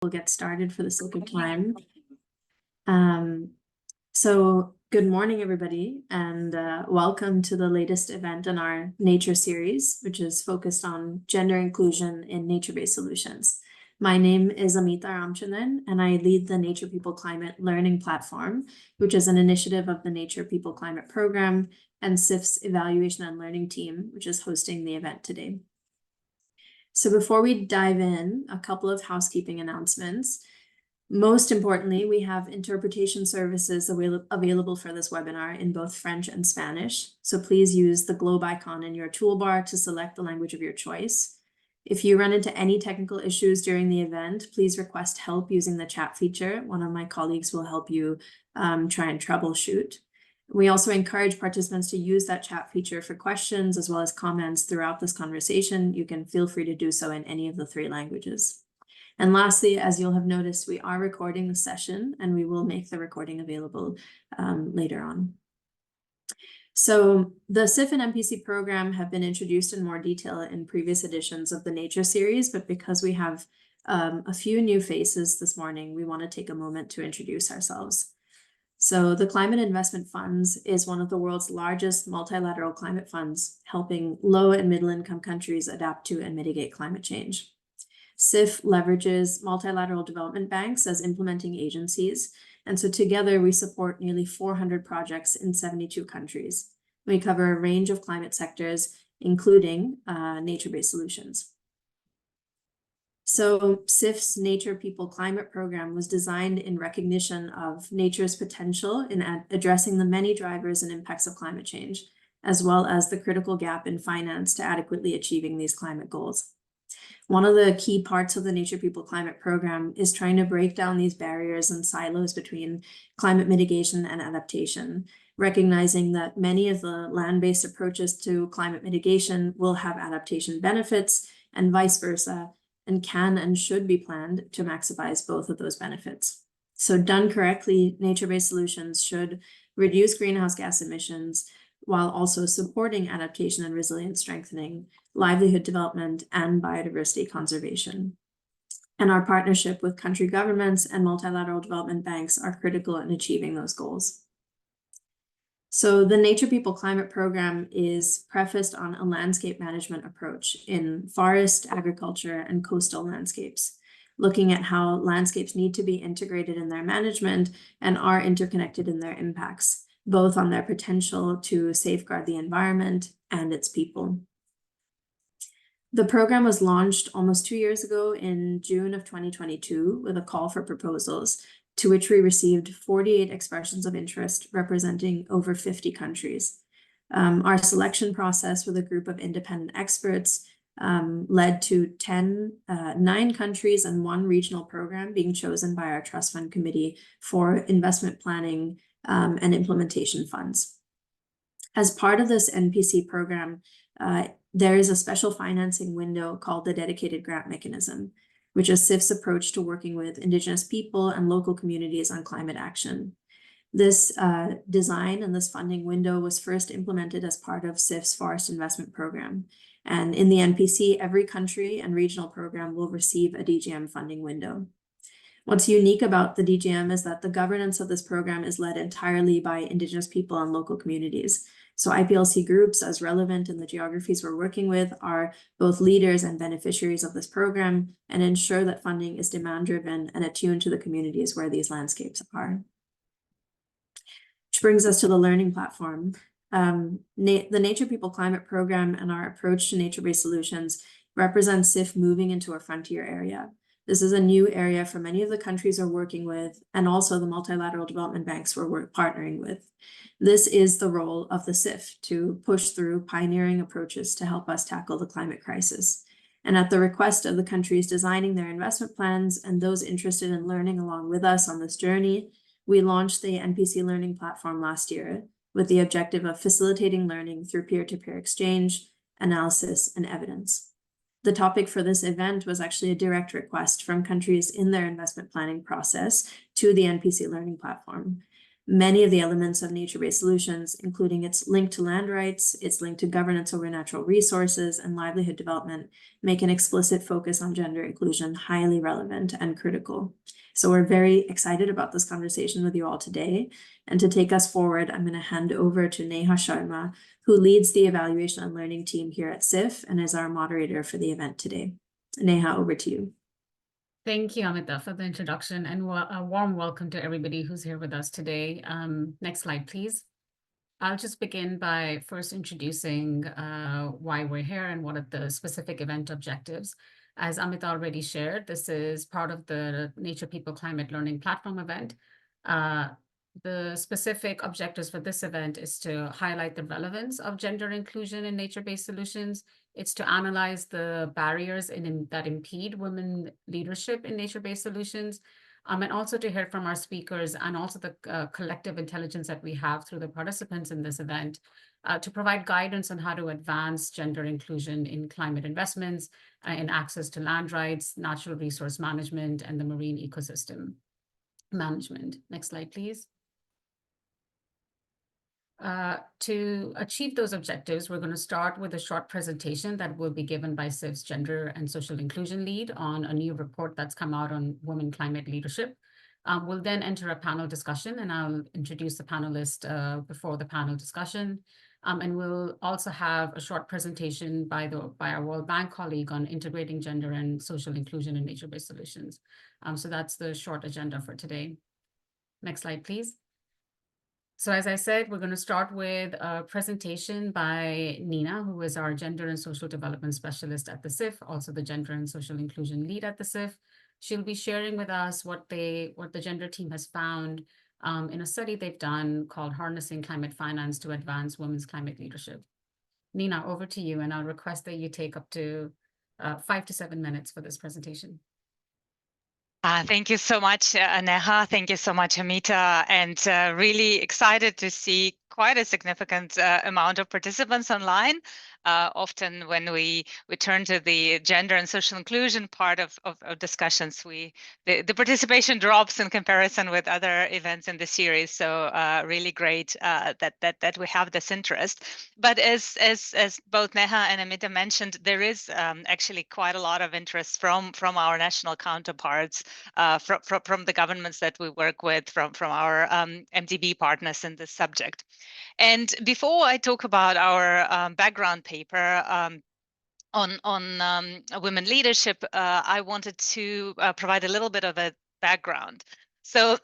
We'll get started for the sake of time. So good morning, everybody, and welcome to the latest event in our nature series, which is focused on gender inclusion in nature-based solutions. My name is Amita Ramchandran, and I lead the Nature People Climate Learning Platform, which is an initiative of the Nature People Climate Program and CIF's Evaluation and Learning Team, which is hosting the event today. So before we dive in, a couple of housekeeping announcements. Most importantly, we have interpretation services available for this webinar in both French and Spanish. So please use the globe icon in your toolbar to select the language of your choice. If you run into any technical issues during the event, please request help using the chat feature. One of my colleagues will help you try and troubleshoot. We also encourage participants to use that chat feature for questions as well as comments throughout this conversation. You can feel free to do so in any of the 3 languages. And lastly, as you'll have noticed, we are recording the session and we will make the recording available later on. So the CIF and NPC program have been introduced in more detail in previous editions of the Nature series, but because we have a few new faces this morning, we want to take a moment to introduce ourselves. So the Climate Investment Funds is one of the world's largest multilateral climate funds, helping low and middle income countries adapt to and mitigate climate change. CIF leverages multilateral development banks as implementing agencies. And so together we support nearly 400 projects in 72 countries. We cover a range of climate sectors, including nature-based solutions. So CIF's Nature People Climate Program was designed in recognition of nature's potential in addressing the many drivers and impacts of climate change, as well as the critical gap in finance to adequately achieving these climate goals. One of the key parts of the Nature People Climate Program is trying to break down these barriers and silos between climate mitigation and adaptation, recognizing that many of the land-based approaches to climate mitigation will have adaptation benefits and vice versa, and can and should be planned to maximize both of those benefits. So done correctly, nature-based solutions should reduce greenhouse gas emissions while also supporting adaptation and resilience strengthening, livelihood development, and biodiversity conservation. And our partnership with country governments and multilateral development banks are critical in achieving those goals. So the Nature People Climate Program is prefaced on a landscape management approach in forest, agriculture, and coastal landscapes, looking at how landscapes need to be integrated in their management and are interconnected in their impacts, both on their potential to safeguard the environment and its people. The program was launched almost 2 years ago in June of 2022 with a call for proposals, to which we received 48 expressions of interest representing over 50 countries. Our selection process with a group of independent experts led to 9 countries and 1 regional program being chosen by our Trust Fund Committee for investment planning and implementation funds. As part of this NPC program, there is a special financing window called the Dedicated Grant Mechanism, which is CIF's approach to working with Indigenous people and local communities on climate action. This design and this funding window was first implemented as part of CIF's Forest Investment Program. And in the NPC, every country and regional program will receive a DGM funding window. What's unique about the DGM is that the governance of this program is led entirely by Indigenous people and local communities. So IPLC groups, as relevant in the geographies we're working with, are both leaders and beneficiaries of this program and ensure that funding is demand-driven and attuned to the communities where these landscapes are. Which brings us to the learning platform. The Nature People Climate Program and our approach to nature-based solutions represents CIF moving into a frontier area. This is a new area for many of the countries we're working with, and also the multilateral development banks we're partnering with. This is the role of the CIF, to push through pioneering approaches to help us tackle the climate crisis. And at the request of the countries designing their investment plans and those interested in learning along with us on this journey, we launched the NPC Learning Platform last year with the objective of facilitating learning through peer-to-peer exchange, analysis, and evidence. The topic for this event was actually a direct request from countries in their investment planning process to the NPC Learning Platform. Many of the elements of nature-based solutions, including its link to land rights, its link to governance over natural resources, and livelihood development, make an explicit focus on gender inclusion highly relevant and critical. So we're very excited about this conversation with you all today. And to take us forward, I'm going to hand over to Neha Sharma, who leads the evaluation and learning team here at CIF and is our moderator for the event today. Neha, over to you. Thank you, Amita, for the introduction, and a warm welcome to everybody who's here with us today. Next slide, please. I'll just begin by first introducing why we're here and what are the specific event objectives. As Amita already shared, this is part of the Nature People Climate Learning Platform event. The specific objectives for this event is to highlight the relevance of gender inclusion in nature-based solutions. It's to analyze the barriers that impede women leadership in nature-based solutions, and also to hear from our speakers and also the collective intelligence that we have through the participants in this event to provide guidance on how to advance gender inclusion in climate investments, in access to land rights, natural resource management, and the marine ecosystem management. Next slide, please. To achieve those objectives, we're going to start with a short presentation that will be given by CIF's Gender and Social Inclusion Lead on a new report that's come out on women climate leadership. We'll then enter a panel discussion, and I'll introduce the panelist before the panel discussion. And we'll also have a short presentation by our World Bank colleague on integrating gender and social inclusion in nature-based solutions. So that's the short agenda for today. Next slide, please. So as I said, we're going to start with a presentation by Nina, who is our Gender and Social Development Specialist at the CIF, also the Gender and Social Inclusion Lead at the CIF. She'll be sharing with us what the gender team has found in a study they've done called Harnessing Climate Finance to Advance Women's Climate Leadership. Nina, over to you, and I'll request that you take up to 5 to 7 minutes for this presentation. Thank you so much, Neha. Thank you so much, Amita, and really excited to see quite a significant amount of participants online. Often when we turn to the gender and social inclusion part of discussions, the participation drops in comparison with other events in the series. So really great that we have this interest. But as both Neha and Amita mentioned, there is actually quite a lot of interest from our national counterparts, from the governments that we work with, from our MDB partners in this subject. And before I talk about our background paper on women leadership, I wanted to provide a little bit of a background. So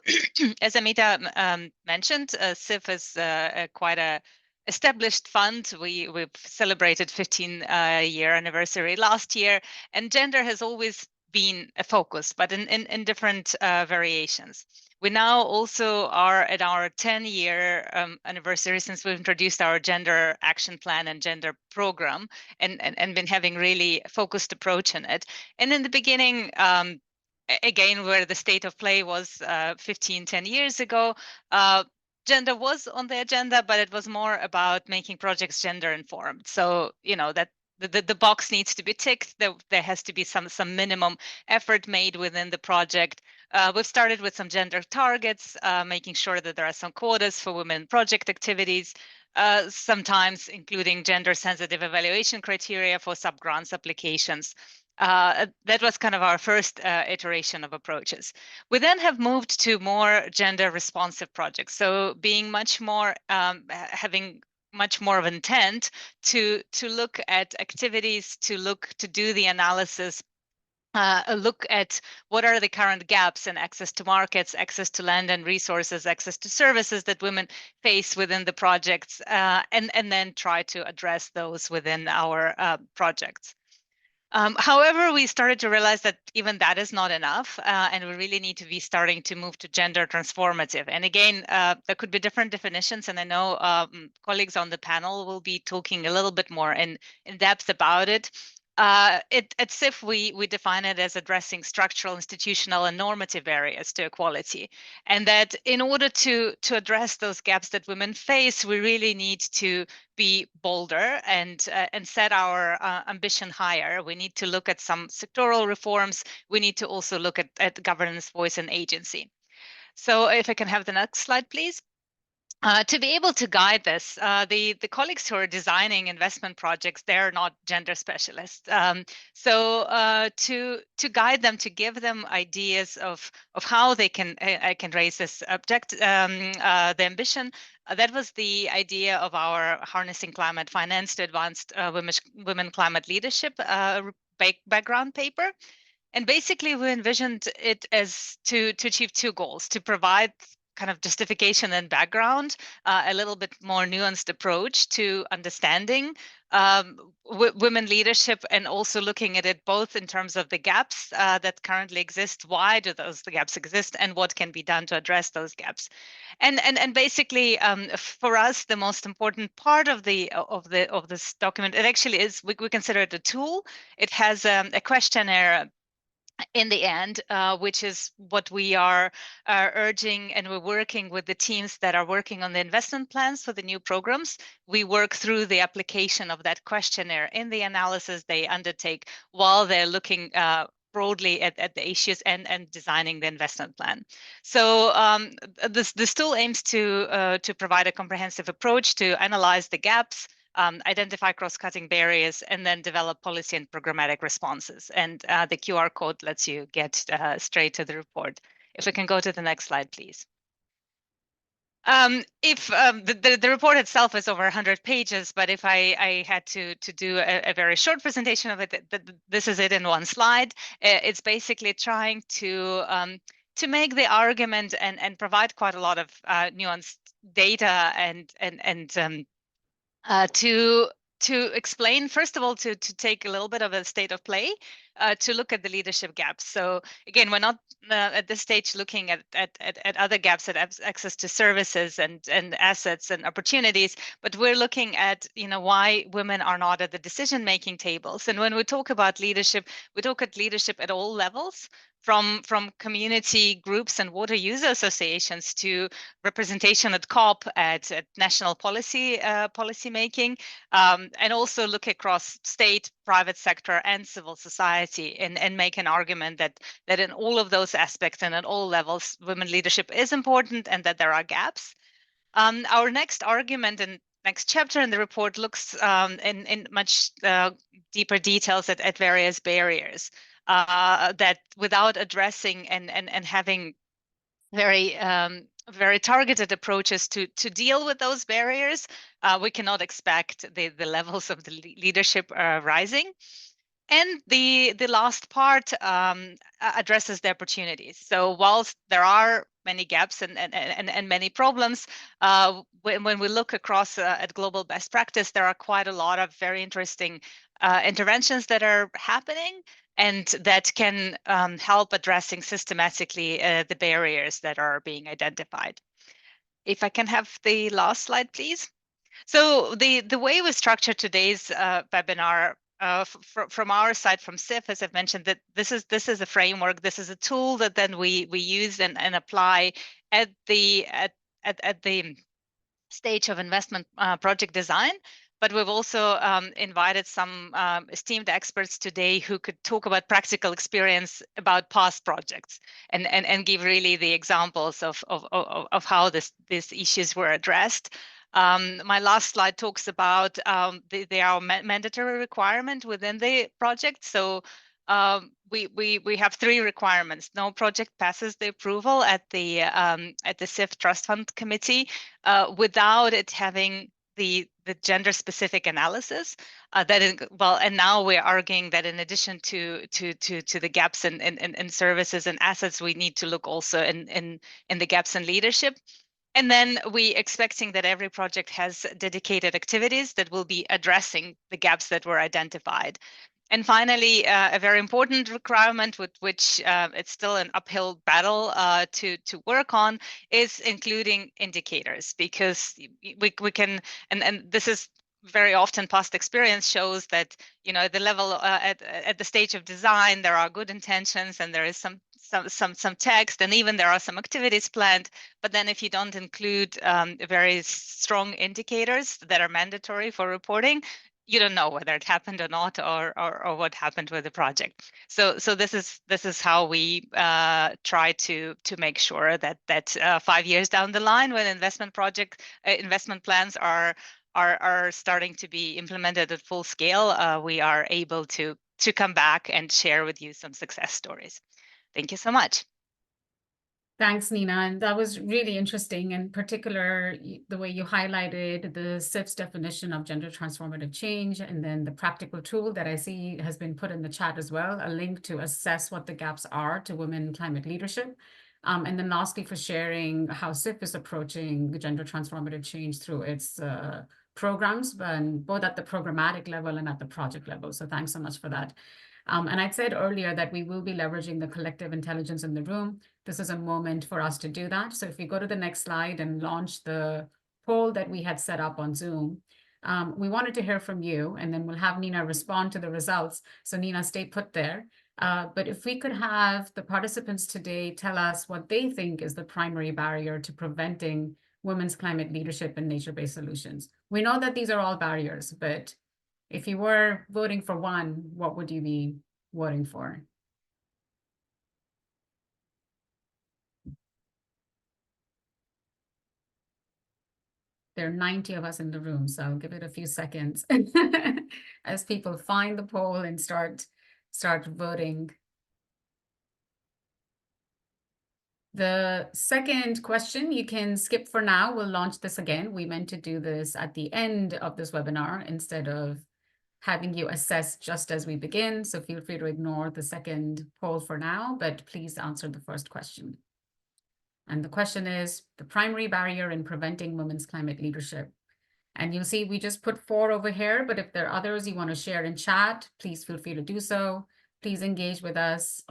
as Amita mentioned, CIF is quite a established fund. We've celebrated 15-year anniversary last year, and gender has always been a focus, but in different variations. We now also are at our 10-year anniversary since we've introduced our gender action plan and gender program, and been having really focused approach in it. And in the beginning, again, where the state of play was 10 years ago, gender was on the agenda, but it was more about making projects gender informed. So, you know, that the box needs to be ticked. There has to be some minimum effort made within the project. We've started with some gender targets, making sure that there are some quotas for women project activities, sometimes including gender sensitive evaluation criteria for sub-grants applications. That was kind of our first iteration of approaches. We then have moved to more gender responsive projects. So being much more, having much more of intent to look at activities, to do the analysis, look at what are the current gaps in access to markets, access to land and resources, access to services that women face within the projects, and then try to address those within our projects. However, we started to realize that even that is not enough, and we really need to be starting to move to gender transformative. And again, there could be different definitions, and I know colleagues on the panel will be talking a little bit more in depth about it. At CIF, we define it as addressing structural, institutional, and normative barriers to equality. And that in order to address those gaps that women face, we really need to be bolder and set our ambition higher. We need to look at some sectoral reforms. We need to also look at governance, voice, and agency. So if I can have the next slide, please. To be able to guide this, the colleagues who are designing investment projects, they're not gender specialists. So to guide them, to give them ideas of how they can raise this the ambition. That was the idea of our Harnessing Climate Finance to Advance Women Climate Leadership background paper. And basically, we envisioned it as to achieve two goals: to provide kind of justification and background, a little bit more nuanced approach to understanding women leadership, and also looking at it both in terms of the gaps that currently exist, why do those gaps exist, and what can be done to address those gaps. And basically, for us, the most important part of this document, it actually is, we consider it a tool. It has a questionnaire in the end, which is what we are urging, and we're working with the teams that are working on the investment plans for the new programs. We work through the application of that questionnaire in the analysis they undertake while they're looking broadly at the issues and designing the investment plan. So this tool aims to provide a comprehensive approach to analyze the gaps, identify cross-cutting barriers, and then develop policy and programmatic responses. And the QR code lets you get straight to the report. If we can go to the next slide, please. If the report itself is over 100 pages, but if I had to do a very short presentation of it, this is it in one slide. It's basically trying to make the argument and provide quite a lot of nuanced data and to explain, first of all, to take a little bit of a state of play, to look at the leadership gaps. So again, we're not at this stage looking at other gaps, at access to services and assets and opportunities, but we're looking at, why women are not at the decision-making tables. And when we talk about leadership, we talk at leadership at all levels, from community groups and water user associations to representation at COP, at national policy making, and also look across state, private sector, and civil society, and make an argument that in all of those aspects and at all levels, women leadership is important and that there are gaps. Our next argument and next chapter in the report looks in much deeper details at various barriers that, without addressing and having very very targeted approaches to deal with those barriers, we cannot expect the levels of the leadership rising. And the last part addresses the opportunities. So whilst there are many gaps and many problems, when we look across at global best practice, there are quite a lot of very interesting interventions that are happening and that can help addressing systematically the barriers that are being identified. If I can have the last slide, please. So the way we structure today's webinar from our side, from CIF, as I've mentioned, that this is a framework, this is a tool that then we use and apply at the stage of investment project design. But we've also invited some esteemed experts today who could talk about practical experience about past projects and give really the examples of how these issues were addressed. My last slide talks about they are mandatory requirement within the project. So we have three requirements. No project passes the approval at the CIF Trust Fund Committee without it having the gender specific analysis. And now we're arguing that in addition to the gaps in services and assets, we need to look also in the gaps in leadership. And then we expecting that every project has dedicated activities that will be addressing the gaps that were identified. And finally, a very important requirement with which it's still an uphill battle to work on is including indicators, because we can, and this is very often past experience shows that, at the level at the stage of design, there are good intentions and there is some text, and even there are some activities planned. But then if you don't include very strong indicators that are mandatory for reporting, you don't know whether it happened or not, or what happened with the project. So this is how we try to make sure that 5 years down the line, when investment plans are starting to be implemented at full scale, we are able to come back and share with you some success stories. Thank you so much. Thanks, Nina. And that was really interesting, in particular, the way you highlighted the CIF's definition of gender transformative change, and then the practical tool that I see has been put in the chat as well, a link to assess what the gaps are to women in climate leadership. And then lastly, for sharing how CIF is approaching gender transformative change through its programs, but both at the programmatic level and at the project level. So thanks so much for that. And I'd said earlier that we will be leveraging the collective intelligence in the room. This is a moment for us to do that. So if we go to the next slide and launch the poll that we had set up on Zoom, we wanted to hear from you, and then we'll have Nina respond to the results. So Nina, stay put there. But if we could have the participants today tell us what they think is the primary barrier to preventing women's climate leadership and nature-based solutions. We know that these are all barriers, but if you were voting for one, what would you be voting for? There are 90 of us in the room, so I'll give it a few seconds as people find the poll and start voting. The second question you can skip for now. We'll launch this again. We meant to do this at the end of this webinar instead of having you assess just as we begin. So feel free to ignore the second poll for now, but please answer the first question. And the question is the primary barrier in preventing women's climate leadership. And you'll see we just put 4 over here, but if there are others you want to share in chat, please feel free to do so. Please engage with us.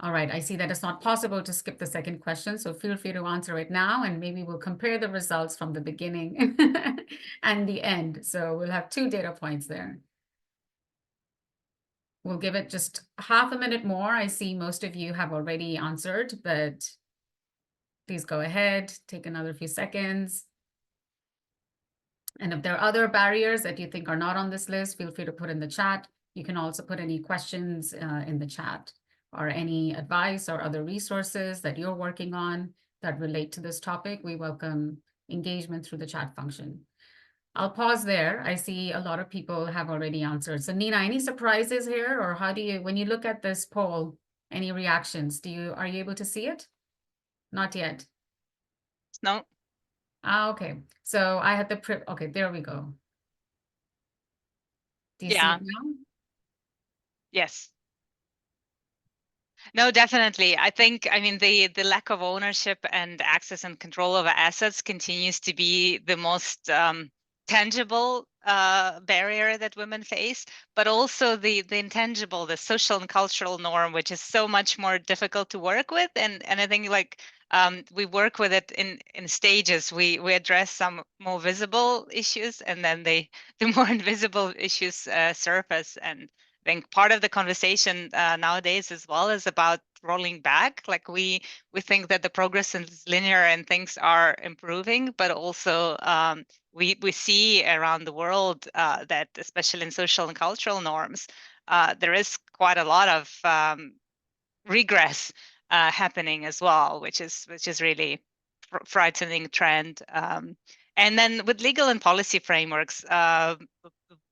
All right, I see that it's not possible to skip the second question, so feel free to answer it now, and maybe we'll compare the results from the beginning and the end. So we'll have 2 data points there. We'll give it just half a minute more. I see most of you have already answered, but please go ahead, take another few seconds. And if there are other barriers that you think are not on this list, feel free to put in the chat. You can also put any questions in the chat, or any advice or other resources that you're working on that relate to this topic. We welcome engagement through the chat function. I'll pause there. I see a lot of people have already answered. So Nina, any surprises here, or how do you, when you look at this poll, any reactions? Are you able to see it? Not yet. No. Okay. So I had okay, there we go. Do you see it now? Yes. No, definitely. I mean, the lack of ownership and access and control over assets continues to be the most tangible barrier that women face, but also the intangible, the social and cultural norm, which is so much more difficult to work with. And I think we work with it in stages. We address some more visible issues, and then the more invisible issues surface. And I think part of the conversation nowadays as well is about rolling back. Like we think that the progress is linear and things are improving, but also we see around the world that, especially in social and cultural norms, there is quite a lot of regress happening as well, which is really frightening trend. And then with legal and policy frameworks,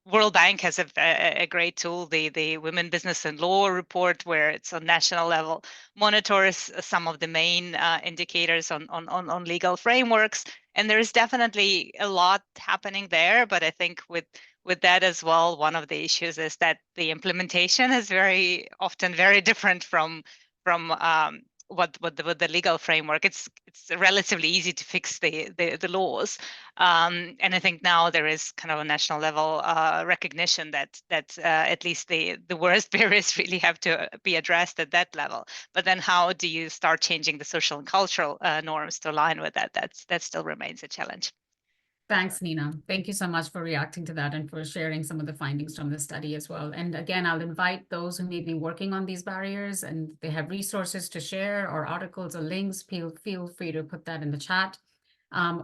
World Bank has a great tool, the Women, Business and Law report, where it's on national level, monitors some of the main indicators on legal frameworks. And there is definitely a lot happening there, but I think with that as well, one of the issues is that the implementation is very often very different from what the legal framework. It's relatively easy to fix the laws, and I think now there is kind of a national level recognition that at least the worst barriers really have to be addressed at that level. But then how do you start changing the social and cultural norms to align with that? That still remains a challenge. Thanks, Nina. Thank you so much for reacting to that and for sharing some of the findings from the study as well. And again, I'll invite those who may be working on these barriers and they have resources to share or articles or links, feel free to put that in the chat.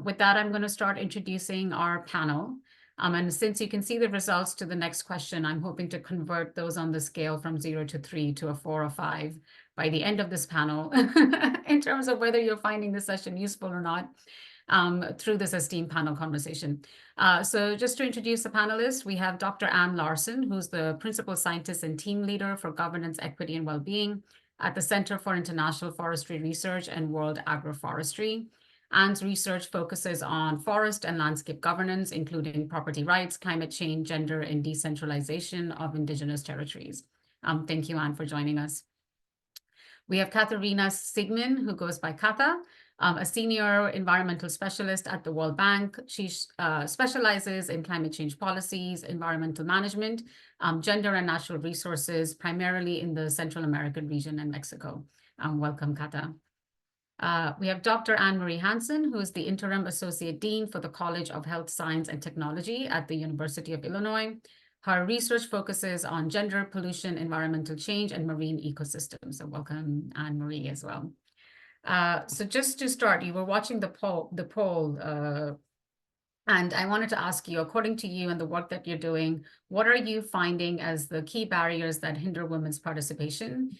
With that, I'm going to start introducing our panel. And since you can see the results to the next question, I'm hoping to convert those on the scale from 0 to 3 to a 4 or 5 by the end of this panel in terms of whether you're finding this session useful or not through this esteemed panel conversation. So just to introduce the panelists, we have Dr. Anne Larson, who's the Principal Scientist and Team Leader for Governance, Equity, and Wellbeing at the Center for International Forestry Research and World Agroforestry. Anne's research focuses on forest and landscape governance, including property rights, climate change, gender, and decentralization of Indigenous territories. Thank you, Anne, for joining us. We have Katharina Sigman, who goes by Katha, a senior environmental specialist at the World Bank. She specializes in climate change policies, environmental management, gender and natural resources, primarily in the Central American region and Mexico. Welcome, Katha. We have Dr. Anne-Marie Hansen, who is the Interim Associate Dean for the College of Health Science and Technology at the University of Illinois. Her research focuses on gender, pollution, environmental change, and marine ecosystems. So welcome, Anne-Marie, as well. So just to start, you were watching the poll, and I wanted to ask you, according to you and the work that you're doing, what are you finding as the key barriers that hinder women's participation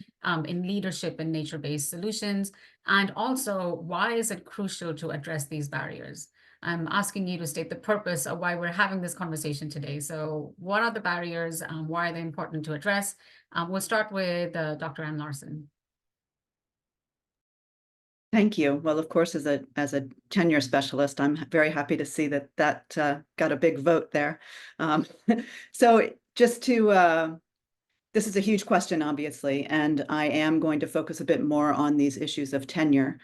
in leadership and nature-based solutions? And also, why is it crucial to address these barriers? I'm asking you to state the purpose of why we're having this conversation today. So what are the barriers? Why are they important to address? We'll start with Dr. Anne Larson. Thank you. Well, of course, as a tenure specialist, I'm very happy to see that got a big vote there. So just to, this is a huge question, obviously, and I am going to focus a bit more on these issues of tenure.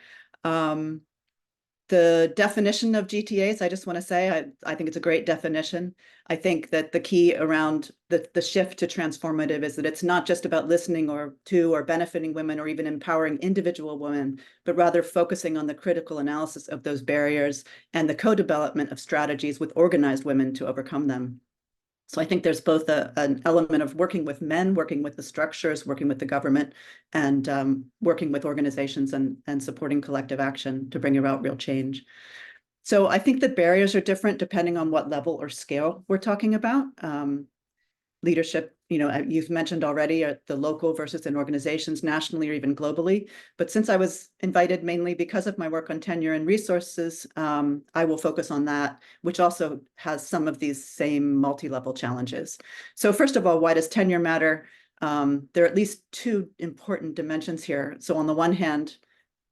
The definition of GTAs, I just want to say, I think it's a great definition. I think that the key around the shift to transformative is that it's not just about listening or benefiting women or even empowering individual women, but rather focusing on the critical analysis of those barriers and the co-development of strategies with organized women to overcome them. So I think there's both an element of working with men, working with the structures, working with the government, and working with organizations and supporting collective action to bring about real change. So I think the barriers are different depending on what level or scale we're talking about. Leadership, you've mentioned already the local versus in organizations nationally or even globally. But since I was invited mainly because of my work on tenure and resources, I will focus on that, which also has some of these same multi-level challenges. So first of all, why does tenure matter? There are at least two important dimensions here. So on the one hand,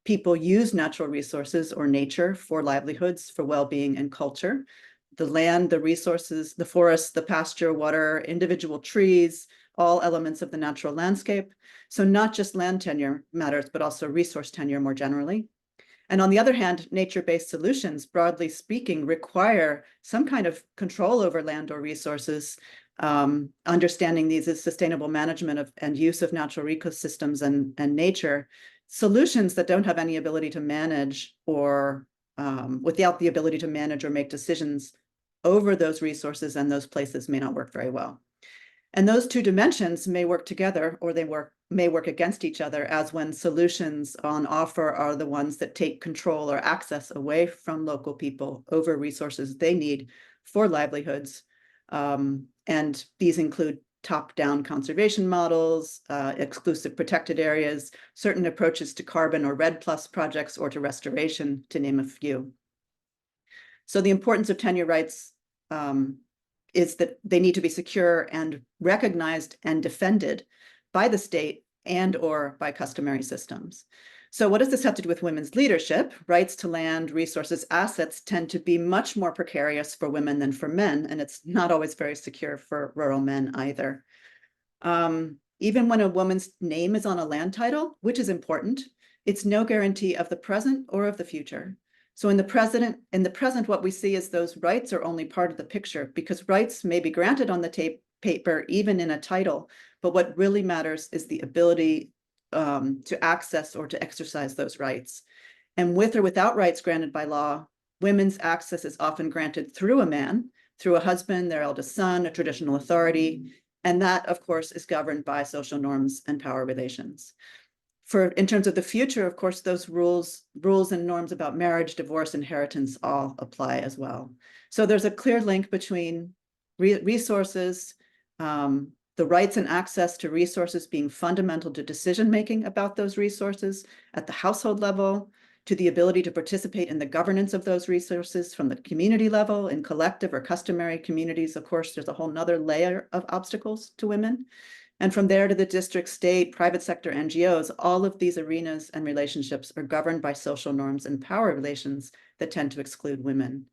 people use natural resources or nature for livelihoods, for well-being and culture. The land, the resources, the forest, the pasture, water, individual trees, all elements of the natural landscape. So not just land tenure matters, but also resource tenure more generally. And on the other hand, nature-based solutions, broadly speaking, require some kind of control over land or resources, understanding these as sustainable management of and use of natural ecosystems and nature. Solutions that don't have any ability to manage or without the ability to manage or make decisions over those resources and those places may not work very well. And those two dimensions may work together or they may work against each other, as when solutions on offer are the ones that take control or access away from local people over resources they need for livelihoods. And these include top-down conservation models, exclusive protected areas, certain approaches to carbon or REDD+ projects or to restoration, to name a few. So the importance of tenure rights is that they need to be secure and recognized and defended by the state and or by customary systems. So what does this have to do with women's leadership? Rights to land, resources, assets tend to be much more precarious for women than for men, and it's not always very secure for rural men either. Even when a woman's name is on a land title, which is important, it's no guarantee of the present or of the future. So in the present, what we see is those rights are only part of the picture, because rights may be granted on the paper, even in a title, but what really matters is the ability to access or to exercise those rights. And with or without rights granted by law, women's access is often granted through a man, through a husband, their eldest son, a traditional authority. And that, of course, is governed by social norms and power relations. in terms of the future, of course, those rules and norms about marriage, divorce, inheritance all apply as well. So there's a clear link between resources, the rights and access to resources being fundamental to decision-making about those resources at the household level, to the ability to participate in the governance of those resources from the community level, in collective or customary communities. Of course, there's a whole nother layer of obstacles to women. And from there to the district, state, private sector, NGOs, all of these arenas and relationships are governed by social norms and power relations that tend to exclude women.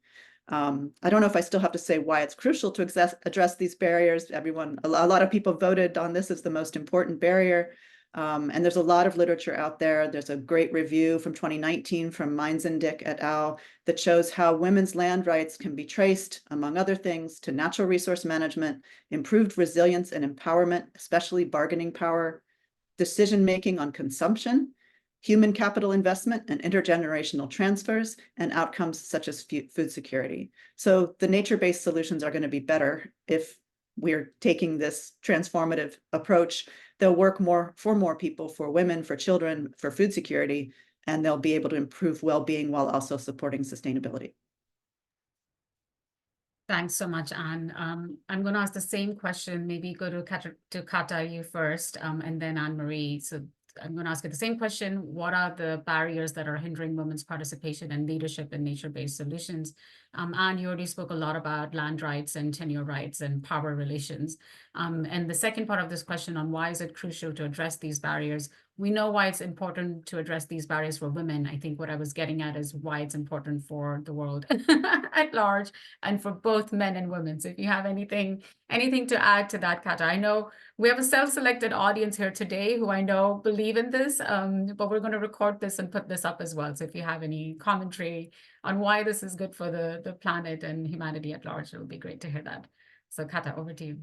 I don't know if I still have to say why it's crucial to address these barriers. A lot of people voted on this as the most important barrier. And there's a lot of literature out there. There's a great review from 2019 from Meinzendick et al. That shows how women's land rights can be traced, among other things, to natural resource management, improved resilience and empowerment, especially bargaining power, decision-making on consumption, human capital investment and intergenerational transfers, and outcomes such as food security. So the nature-based solutions are going to be better if we're taking this transformative approach. They'll work for more people, for women, for children, for food security, and they'll be able to improve well-being while also supporting sustainability. Thanks so much, Anne. I'm going to ask the same question, maybe go to Kata, you first, and then Anne-Marie. So I'm going to ask you the same question. What are the barriers that are hindering women's participation and leadership in nature-based solutions? Anne, you already spoke a lot about land rights and tenure rights and power relations. And the second part of this question on why is it crucial to address these barriers? We know why it's important to address these barriers for women. I think what I was getting at is why it's important for the world at large and for both men and women. So if you have anything to add to that, Kata. I know we have a self-selected audience here today who I know believe in this, but we're going to record this and put this up as well. So if you have any commentary on why this is good for the planet and humanity at large, it would be great to hear that. So Kata, over to you.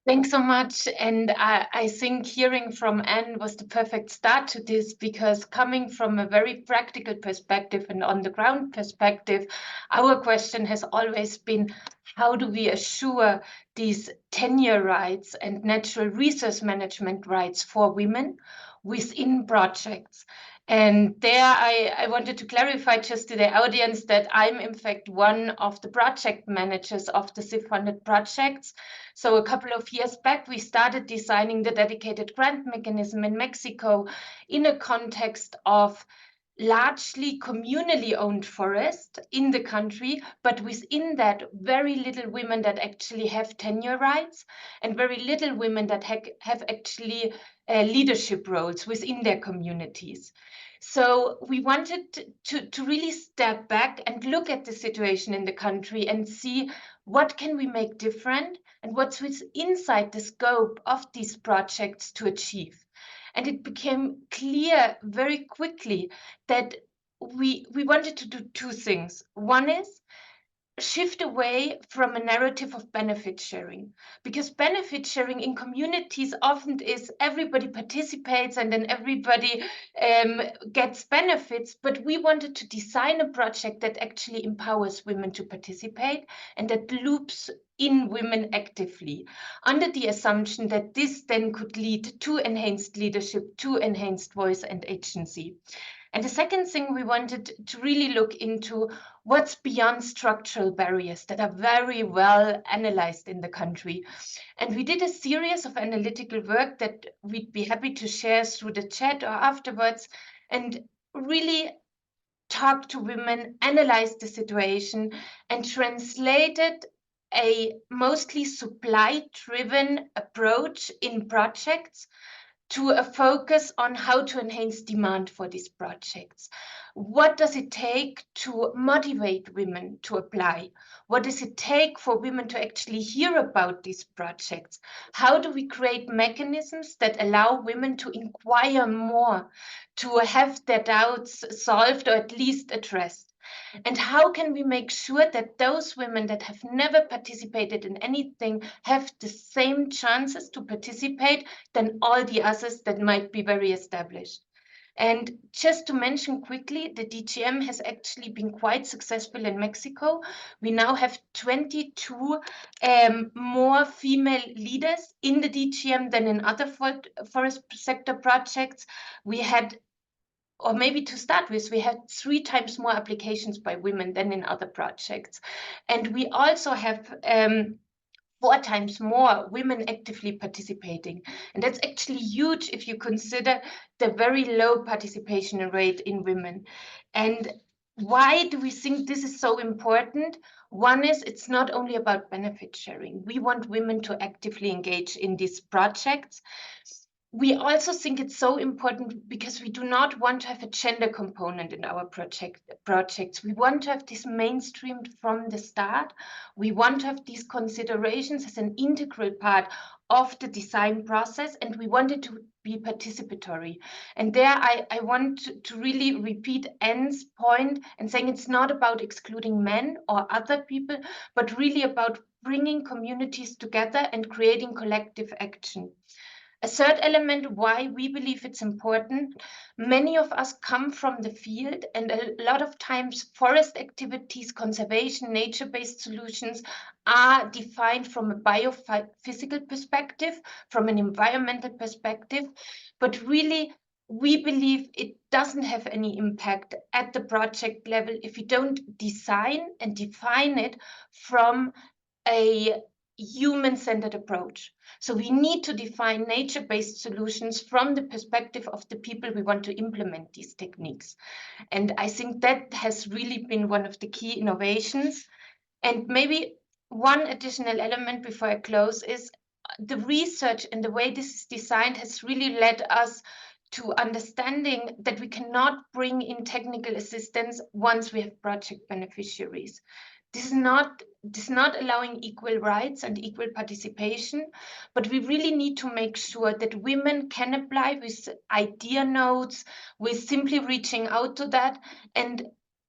Thanks so much. And I think hearing from Anne was the perfect start to this, because coming from a very practical perspective and on the ground perspective, our question has always been, how do we assure these tenure rights and natural resource management rights for women within projects? And there I wanted to clarify just to the audience that I'm in fact one of the project managers of the CIF-funded projects. So a couple of years back, we started designing the dedicated grant mechanism in Mexico in a context of largely communally owned forest in the country, but within that, very little women that actually have tenure rights and very little women that have actually leadership roles within their communities. So we wanted to really step back and look at the situation in the country and see what can we make different and what's inside the scope of these projects to achieve. And it became clear very quickly that we wanted to do two things. One is shift away from a narrative of benefit sharing, because benefit sharing in communities often is everybody participates and then everybody gets benefits. But we wanted to design a project that actually empowers women to participate and that loops in women actively, under the assumption that this then could lead to enhanced leadership, to enhanced voice and agency. And the second thing we wanted to really look into what's beyond structural barriers that are very well analyzed in the country. And we did a series of analytical work that we'd be happy to share through the chat or afterwards, and really talk to women, analyze the situation, and translated a mostly supply-driven approach in projects to a focus on how to enhance demand for these projects. What does it take to motivate women to apply? What does it take for women to actually hear about these projects? How do we create mechanisms that allow women to inquire more, to have their doubts solved or at least addressed? And how can we make sure that those women that have never participated in anything have the same chances to participate than all the others that might be very established? And just to mention quickly, the DGM has actually been quite successful in Mexico. We now have 22 more female leaders in the DGM than in other forest sector projects. We had, or maybe to start with, we had 3 times more applications by women than in other projects. And we also have 4 times more women actively participating. And that's actually huge if you consider the very low participation rate in women. And why do we think this is so important? One is it's not only about benefit sharing. We want women to actively engage in these projects. We also think it's so important because we do not want to have a gender component in our projects. We want to have this mainstreamed from the start. We want to have these considerations as an integral part of the design process, and we want it to be participatory. And there I want to really repeat Anne's point and saying it's not about excluding men or other people, but really about bringing communities together and creating collective action. A third element why we believe it's important, many of us come from the field, and a lot of times forest activities, conservation, nature-based solutions are defined from a biophysical perspective, from an environmental perspective, but really we believe it doesn't have any impact at the project level if you don't design and define it from a human-centered approach. So we need to define nature-based solutions from the perspective of the people we want to implement these techniques. And I think that has really been one of the key innovations. And maybe one additional element before I close is the research and the way this is designed has really led us to understanding that we cannot bring in technical assistance once we have project beneficiaries. This is not allowing equal rights and equal participation, but we really need to make sure that women can apply with idea notes, with simply reaching out to that. And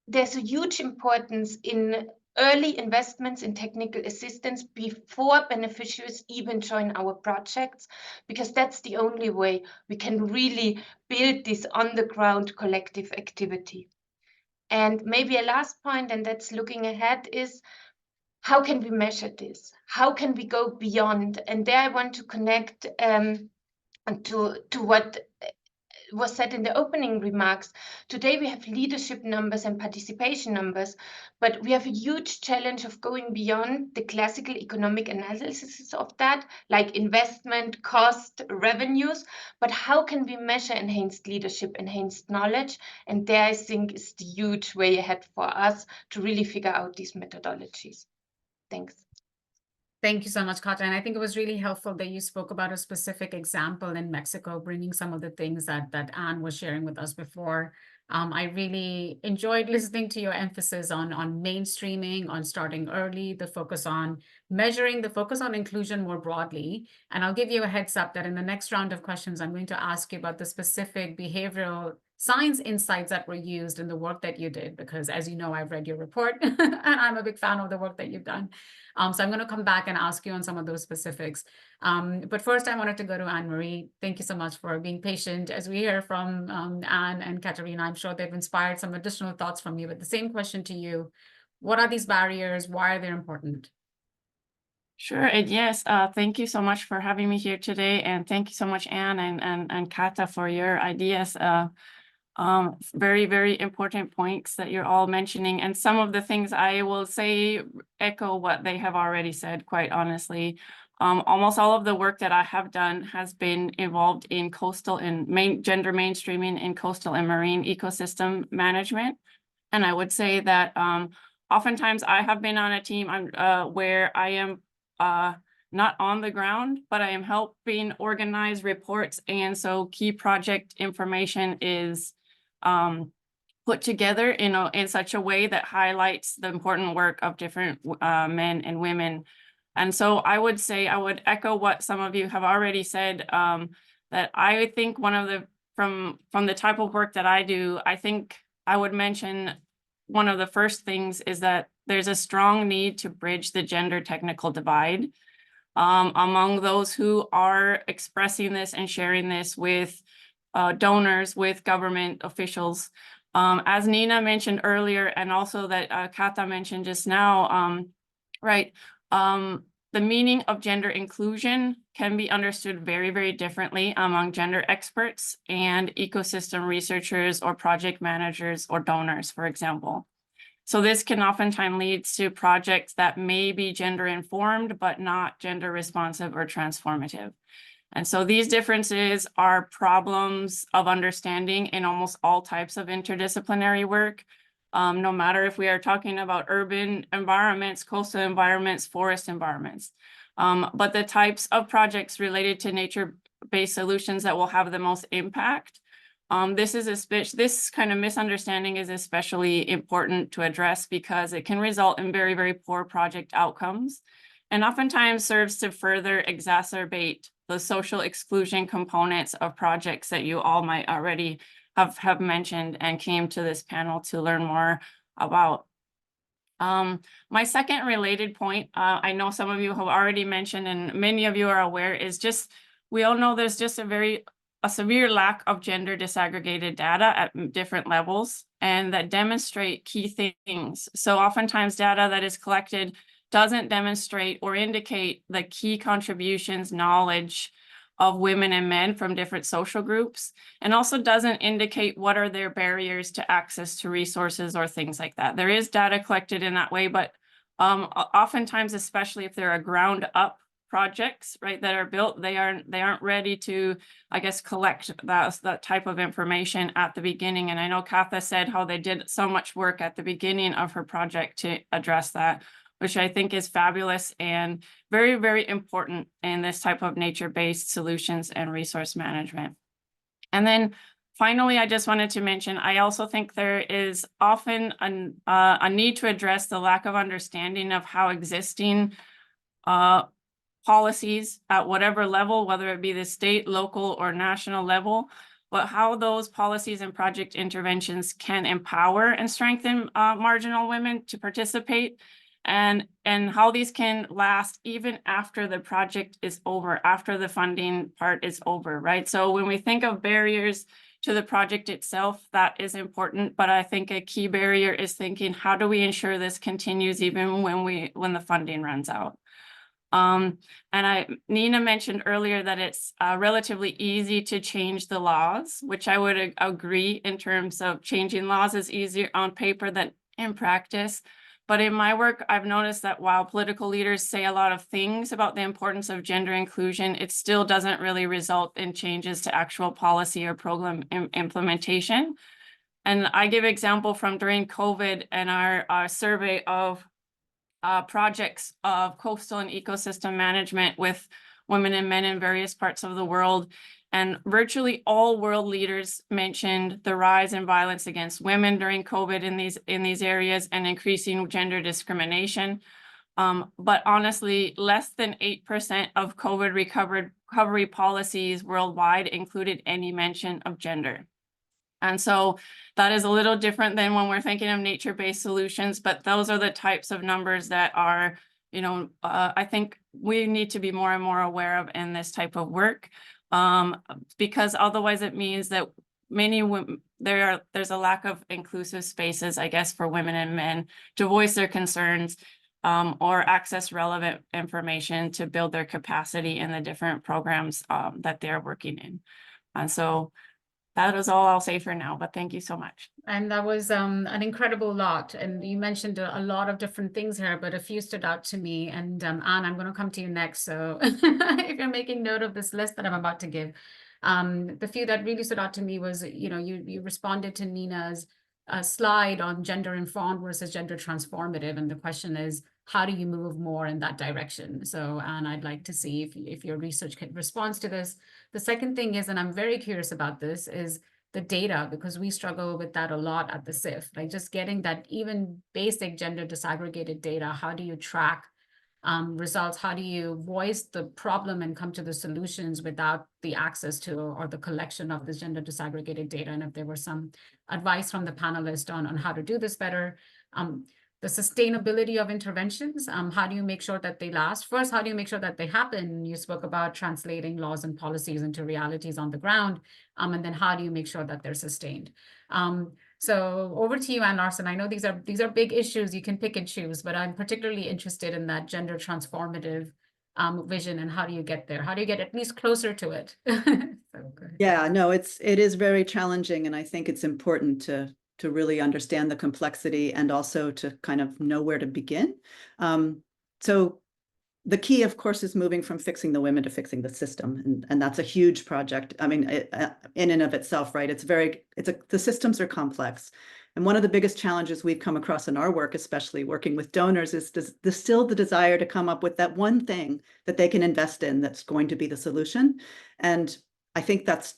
there's a huge importance in early investments in technical assistance before beneficiaries even join our projects, because that's the only way we can really build this on-the-ground collective activity. And maybe a last point, and that's looking ahead, is how can we measure this? How can we go beyond? And there I want to connect to what was said in the opening remarks. Today we have leadership numbers and participation numbers, but we have a huge challenge of going beyond the classical economic analysis of that, like investment, cost, revenues. But how can we measure enhanced leadership, enhanced knowledge? And there I think is the huge way ahead for us to really figure out these methodologies. Thanks. Thank you so much, Kata. And I think it was really helpful that you spoke about a specific example in Mexico, bringing some of the things that Anne was sharing with us before. I really enjoyed listening to your emphasis on mainstreaming, on starting early, the focus on measuring, the focus on inclusion more broadly. And I'll give you a heads up that in the next round of questions, I'm going to ask you about the specific behavioral science insights that were used in the work that you did, because as you know, I've read your report and I'm a big fan of the work that you've done. So I'm going to come back and ask you on some of those specifics. But first, I wanted to go to Anne-Marie. Thank you so much for being patient. As we hear from Anne and Katerina, I'm sure they've inspired some additional thoughts from you. But the same question to you, what are these barriers? Why are they important? Sure, and yes, thank you so much for having me here today. And thank you so much, Anne and Kata, for your ideas. Very, very important points that you're all mentioning. And some of the things I will say echo what they have already said, quite honestly. Almost all of the work that I have done has been involved in coastal and gender mainstreaming in coastal and marine ecosystem management. And I would say that oftentimes I have been on a team where I am not on the ground, but I am helping organize reports. And so key project information is put together in such a way that highlights the important work of different men and women. And so I would say, I would echo what some of you have already said, that I think one of the, from the type of work that I do, I think I would mention one of the first things is that there's a strong need to bridge the gender technical divide among those who are expressing this and sharing this with donors, with government officials. As Nina mentioned earlier, and also that Kata mentioned just now, right, the meaning of gender inclusion can be understood very, very differently among gender experts and ecosystem researchers or project managers or donors, for example. So this can oftentimes lead to projects that may be gender informed, but not gender responsive or transformative. And so these differences are problems of understanding in almost all types of interdisciplinary work, no matter if we are talking about urban environments, coastal environments, forest environments. But the types of projects related to nature-based solutions that will have the most impact, this kind of misunderstanding is especially important to address because it can result in very, very poor project outcomes, and oftentimes serves to further exacerbate the social exclusion components of projects that you all might already have mentioned and came to this panel to learn more about. My second related point, I know some of you have already mentioned and many of you are aware, is just, we all know there's just a severe lack of gender disaggregated data at different levels and that demonstrate key things. So oftentimes data that is collected doesn't demonstrate or indicate the key contributions, knowledge of women and men from different social groups, and also doesn't indicate what are their barriers to access to resources or things like that. There is data collected in that way, but oftentimes, especially if there are ground up projects, right, that are built, they aren't ready to, I guess, collect that type of information at the beginning. And I know Katha said how they did so much work at the beginning of her project to address that, which I think is fabulous and very, very important in this type of nature-based solutions and resource management. And then finally, I just wanted to mention, I also think there is often a need to address the lack of understanding of how existing policies at whatever level, whether it be the state, local, or national level, but how those policies and project interventions can empower and strengthen marginal women to participate, and how these can last even after the project is over, after the funding part is over, right? So when we think of barriers to the project itself, that is important, but I think a key barrier is thinking, how do we ensure this continues even when the funding runs out? Nina mentioned earlier that it's relatively easy to change the laws, which I would agree in terms of changing laws is easier on paper than in practice. But in my work, I've noticed that while political leaders say a lot of things about the importance of gender inclusion, it still doesn't really result in changes to actual policy or program implementation. And I give example from during COVID and our survey of projects of coastal and ecosystem management with women and men in various parts of the world. And virtually all world leaders mentioned the rise in violence against women during COVID in these areas and increasing gender discrimination. But honestly, less than 8% of COVID recovery policies worldwide included any mention of gender. And so that is a little different than when we're thinking of nature-based solutions, but those are the types of numbers that are, I think we need to be more and more aware of in this type of work, because otherwise it means that many women, there's a lack of inclusive spaces, I guess, for women and men to voice their concerns or access relevant information to build their capacity in the different programs that they're working in. And so that is all I'll say for now, but thank you so much. And that was an incredible lot. And you mentioned a lot of different things here, but a few stood out to me. And Anne, I'm going to come to you next. So if you're making note of this list that I'm about to give, the few that really stood out to me was, you responded to Nina's slide on gender informed versus gender transformative. And the question is, how do you move more in that direction? So, Anne, I'd like to see if your research responds to this. The second thing is, and I'm very curious about this, is the data, because we struggle with that a lot at the CIF, like just getting that even basic gender disaggregated data. How do you track results? How do you voice the problem and come to the solutions without the access to or the collection of this gender disaggregated data? And if there were some advice from the panelists on how to do this better. the sustainability of interventions. How do you make sure that they last? First, how do you make sure that they happen? You spoke about translating laws and policies into realities on the ground. And then how do you make sure that they're sustained? So over to you, Anne Larson. I know these are big issues. You can pick and choose, but I'm particularly interested in that gender transformative vision, and how do you get there? How do you get at least closer to it? Yeah, no, it is very challenging, and I think it's important to really understand the complexity and also to kind of know where to begin. So the key, of course, is moving from fixing the women to fixing the system, and that's a huge project. I mean, in and of itself, right? The systems are complex. And one of the biggest challenges we've come across in our work, especially working with donors, is still the desire to come up with that one thing that they can invest in that's going to be the solution. And I think that's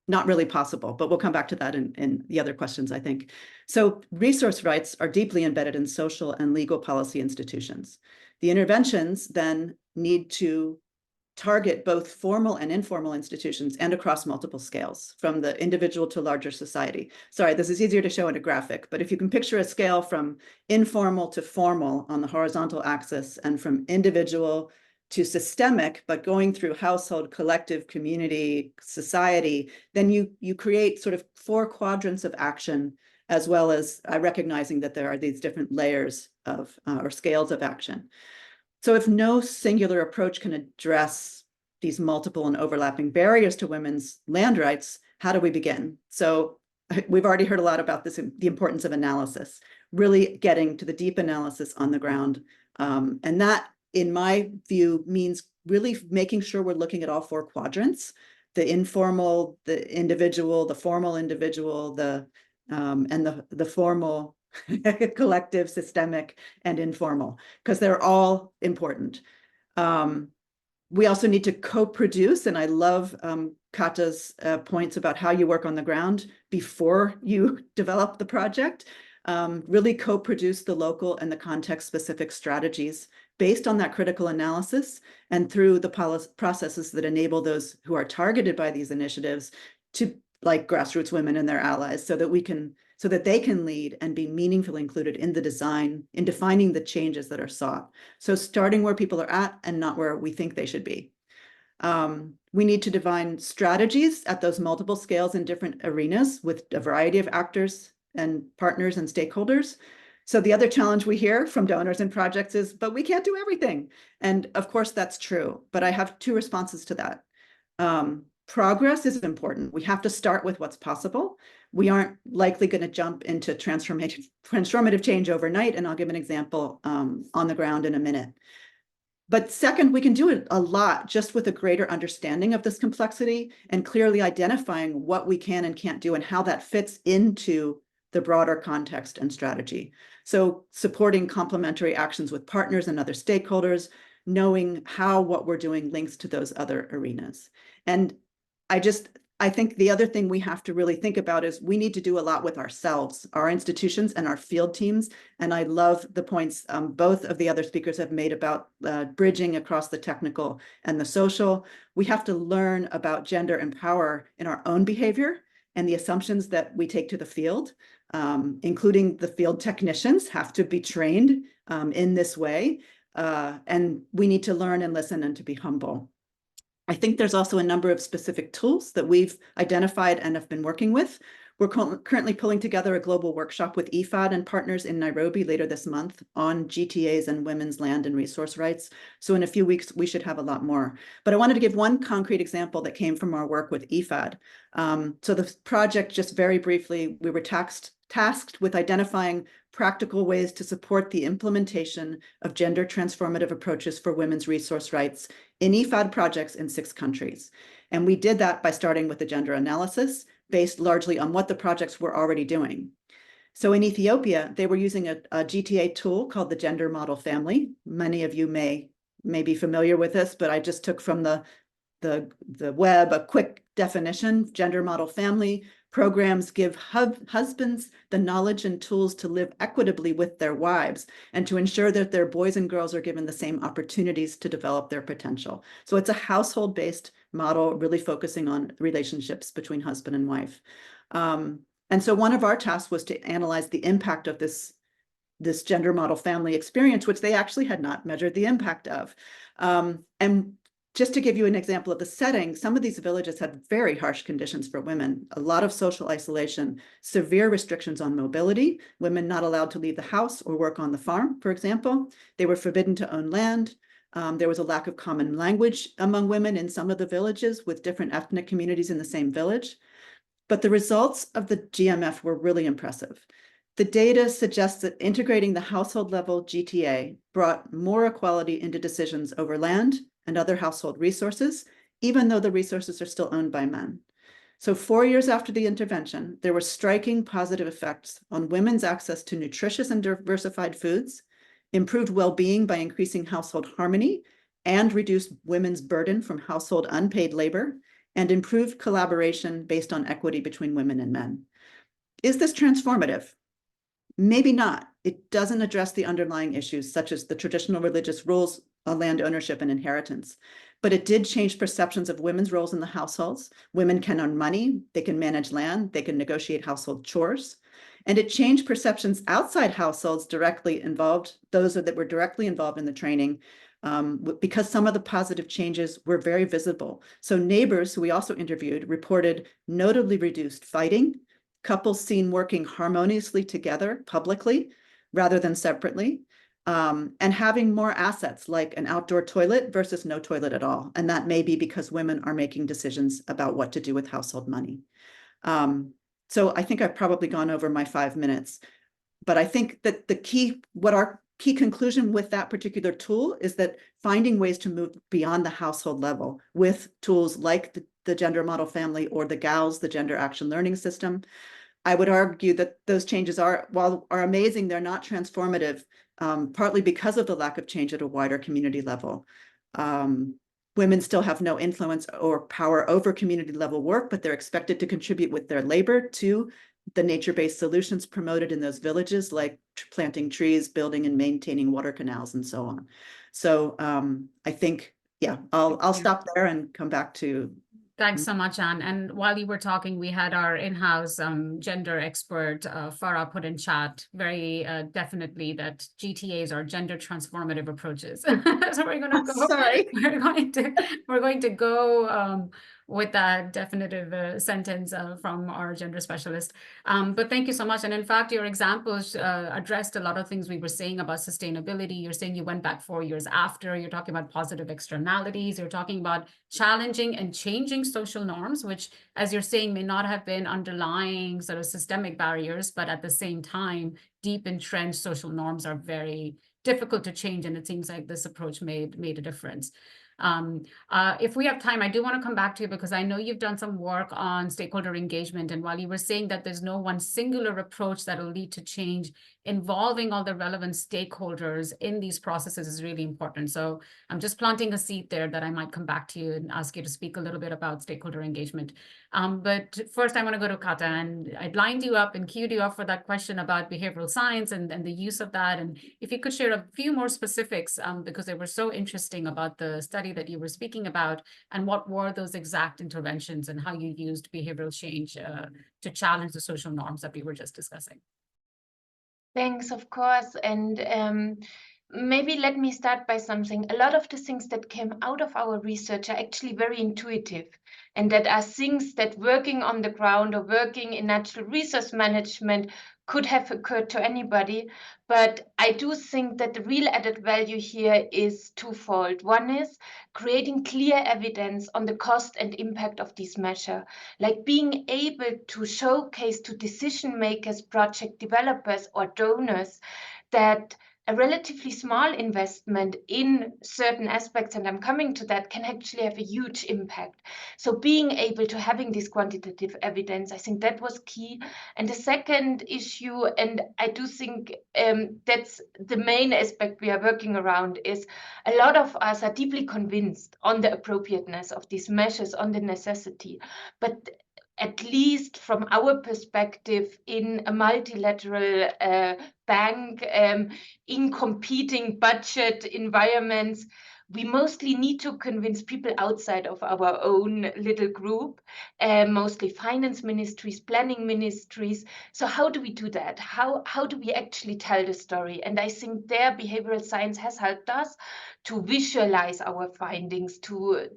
not really possible, but we'll come back to that in the other questions, I think. So resource rights are deeply embedded in social and legal policy institutions. The interventions then need to target both formal and informal institutions and across multiple scales, from the individual to larger society. Sorry, this is easier to show in a graphic, but if you can picture a scale from informal to formal on the horizontal axis, and from individual to systemic, but going through household, collective, community, society, then you create sort of 4 quadrants of action, as well as recognizing that there are these different layers of or scales of action. So if no singular approach can address these multiple and overlapping barriers to women's land rights, how do we begin? So we've already heard a lot about this, the importance of analysis, really getting to the deep analysis on the ground. And that, in my view, means really making sure we're looking at all 4 quadrants: the informal, the individual, the formal individual, and the formal collective, systemic, and informal, because they're all important. We also need to co-produce, and I love Kata's points about how you work on the ground before you develop the project. Really co-produce the local and the context-specific strategies based on that critical analysis, and through the processes that enable those who are targeted by these initiatives to, like grassroots women and their allies, so that they can lead and be meaningfully included in the design, in defining the changes that are sought. So starting where people are at and not where we think they should be. We need to define strategies at those multiple scales in different arenas with a variety of actors and partners and stakeholders. So the other challenge we hear from donors and projects is, but we can't do everything. And of course that's true, but I have 2 responses to that. Progress is important. We have to start with what's possible. We aren't likely going to jump into transformative change overnight, and I'll give an example on the ground in a minute. But second, we can do it a lot just with a greater understanding of this complexity and clearly identifying what we can and can't do and how that fits into the broader context and strategy. So supporting complementary actions with partners and other stakeholders, knowing how what we're doing links to those other arenas. And I think the other thing we have to really think about is we need to do a lot with ourselves, our institutions and our field teams. And I love the points both of the other speakers have made about bridging across the technical and the social. We have to learn about gender and power in our own behavior and the assumptions that we take to the field, including the field technicians have to be trained in this way. And we need to learn and listen and to be humble. I think there's also a number of specific tools that we've identified and have been working with. We're currently pulling together a global workshop with IFAD and partners in Nairobi later this month on GTAs and women's land and resource rights. So in a few weeks, we should have a lot more. But I wanted to give one concrete example that came from our work with IFAD. So the project, just very briefly, we were tasked with identifying practical ways to support the implementation of gender transformative approaches for women's resource rights in IFAD projects in 6 countries. And we did that by starting with a gender analysis based largely on what the projects were already doing. So in Ethiopia, they were using a GTA tool called the Gender Model Family. Many of you may be familiar with this, but I just took from the web a quick definition. Gender Model Family programs give husbands the knowledge and tools to live equitably with their wives and to ensure that their boys and girls are given the same opportunities to develop their potential. So it's a household-based model, really focusing on relationships between husband and wife. And so one of our tasks was to analyze the impact of this this gender model family experience, which they actually had not measured the impact of. And just to give you an example of the setting, some of these villages had very harsh conditions for women, a lot of social isolation, severe restrictions on mobility, women not allowed to leave the house or work on the farm, for example. They were forbidden to own land. There was a lack of common language among women in some of the villages with different ethnic communities in the same village. But the results of the GMF were really impressive. The data suggests that integrating the household level GTA brought more equality into decisions over land and other household resources, even though the resources are still owned by men. So 4 years after the intervention, there were striking positive effects on women's access to nutritious and diversified foods, improved well-being by increasing household harmony, and reduced women's burden from household unpaid labor, and improved collaboration based on equity between women and men. Is this transformative? Maybe not. It doesn't address the underlying issues, such as the traditional religious rules on land ownership and inheritance. But it did change perceptions of women's roles in the households. Women can earn money, they can manage land, they can negotiate household chores. And it changed perceptions outside households directly involved, those that were directly involved in the training, because some of the positive changes were very visible. So neighbors who we also interviewed reported notably reduced fighting, couples seen working harmoniously together publicly rather than separately, and having more assets like an outdoor toilet versus no toilet at all. And that may be because women are making decisions about what to do with household money. So I think I've probably gone over my 5 minutes, but I think that what our key conclusion with that particular tool is that finding ways to move beyond the household level with tools like the gender model family or the GALS, the Gender Action Learning System. I would argue that those changes while amazing, they're not transformative, partly because of the lack of change at a wider community level. Women still have no influence or power over community level work, but they're expected to contribute with their labor to the nature-based solutions promoted in those villages, like planting trees, building and maintaining water canals, and so on. So I think, yeah, I'll stop there and come back to. Thanks so much, Anne. And while you were talking, we had our in-house gender expert, Farah, put in chat very definitely that GTAs are gender transformative approaches. So we're going to go. Sorry. We're going to go with that definitive sentence from our gender specialist. But thank you so much. And in fact, your examples addressed a lot of things we were saying about sustainability. You're saying you went back 4 years after. You're talking about positive externalities. You're talking about challenging and changing social norms, which, as you're saying, may not have been underlying sort of systemic barriers, but at the same time, deep entrenched social norms are very difficult to change. And it seems like this approach made a difference. If we have time, I do want to come back to you because I know you've done some work on stakeholder engagement. And while you were saying that there's no one singular approach that will lead to change, involving all the relevant stakeholders in these processes is really important. So I'm just planting a seed there that I might come back to you and ask you to speak a little bit about stakeholder engagement. But first I want to go to Kata, and I'd lined you up and queued you up for that question about behavioral science and the use of that. And if you could share a few more specifics, because they were so interesting about the study that you were speaking about, and what were those exact interventions and how you used behavioral change to challenge the social norms that we were just discussing. Thanks, of course. And maybe let me start by something. A lot of the things that came out of our research are actually very intuitive, and that are things that working on the ground or working in natural resource management could have occurred to anybody. But I do think that the real added value here is twofold. One is creating clear evidence on the cost and impact of this measure, like being able to showcase to decision makers, project developers, or donors that a relatively small investment in certain aspects, and I'm coming to that, can actually have a huge impact. So being able to having this quantitative evidence, I think that was key. And the second issue, and I do think that's the main aspect we are working around, is a lot of us are deeply convinced on the appropriateness of these measures, on the necessity. But at least from our perspective in a multilateral bank, in competing budget environments, we mostly need to convince people outside of our own little group, mostly finance ministries, planning ministries. So how do we do that? How do we actually tell the story? And I think there behavioral science has helped us to visualize our findings, to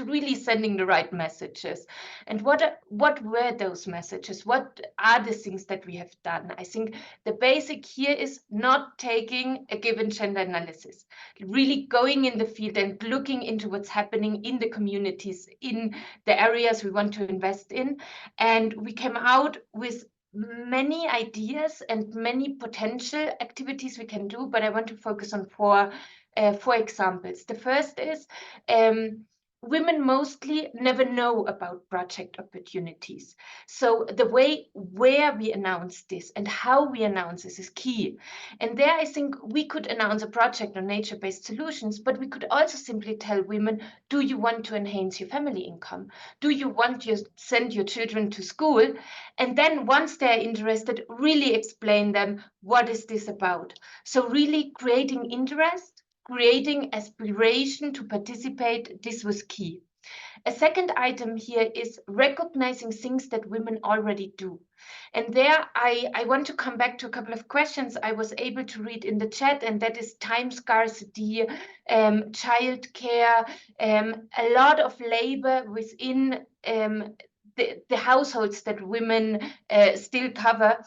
really sending the right messages. And what were those messages? What are the things that we have done? I think the basic here is not taking a given gender analysis, really going in the field and looking into what's happening in the communities, in the areas we want to invest in. And we came out with many ideas and many potential activities we can do, but I want to focus on four examples. The first is women mostly never know about project opportunities. So the way where we announce this and how we announce this is key. And there I think we could announce a project on nature-based solutions, but we could also simply tell women, do you want to enhance your family income? Do you want to send your children to school? And then once they're interested, really explain them, what is this about? So really creating interest, creating aspiration to participate, this was key. A second item here is recognizing things that women already do. And there I want to come back to a couple of questions I was able to read in the chat, and that is time scarcity, childcare, a lot of labor within the households that women still cover.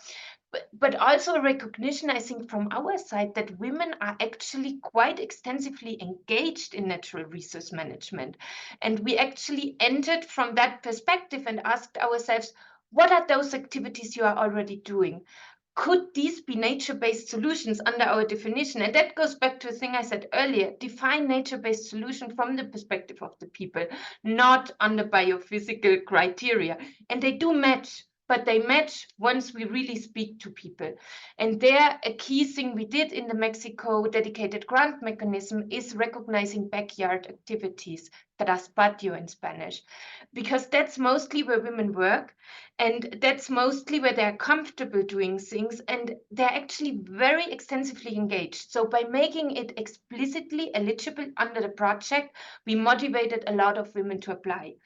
But also a recognition, I think, from our side that women are actually quite extensively engaged in natural resource management. And we actually entered from that perspective and asked ourselves, what are those activities you are already doing? Could these be nature-based solutions under our definition? And that goes back to a thing I said earlier, define nature-based solution from the perspective of the people, not under biophysical criteria. And they do match, but they match once we really speak to people. And there, a key thing we did in the Mexico dedicated grant mechanism is recognizing backyard activities, traspatio in Spanish, because that's mostly where women work. And that's mostly where they're comfortable doing things, and they're actually very extensively engaged. So by making it explicitly eligible under the project, we motivated a lot of women to apply.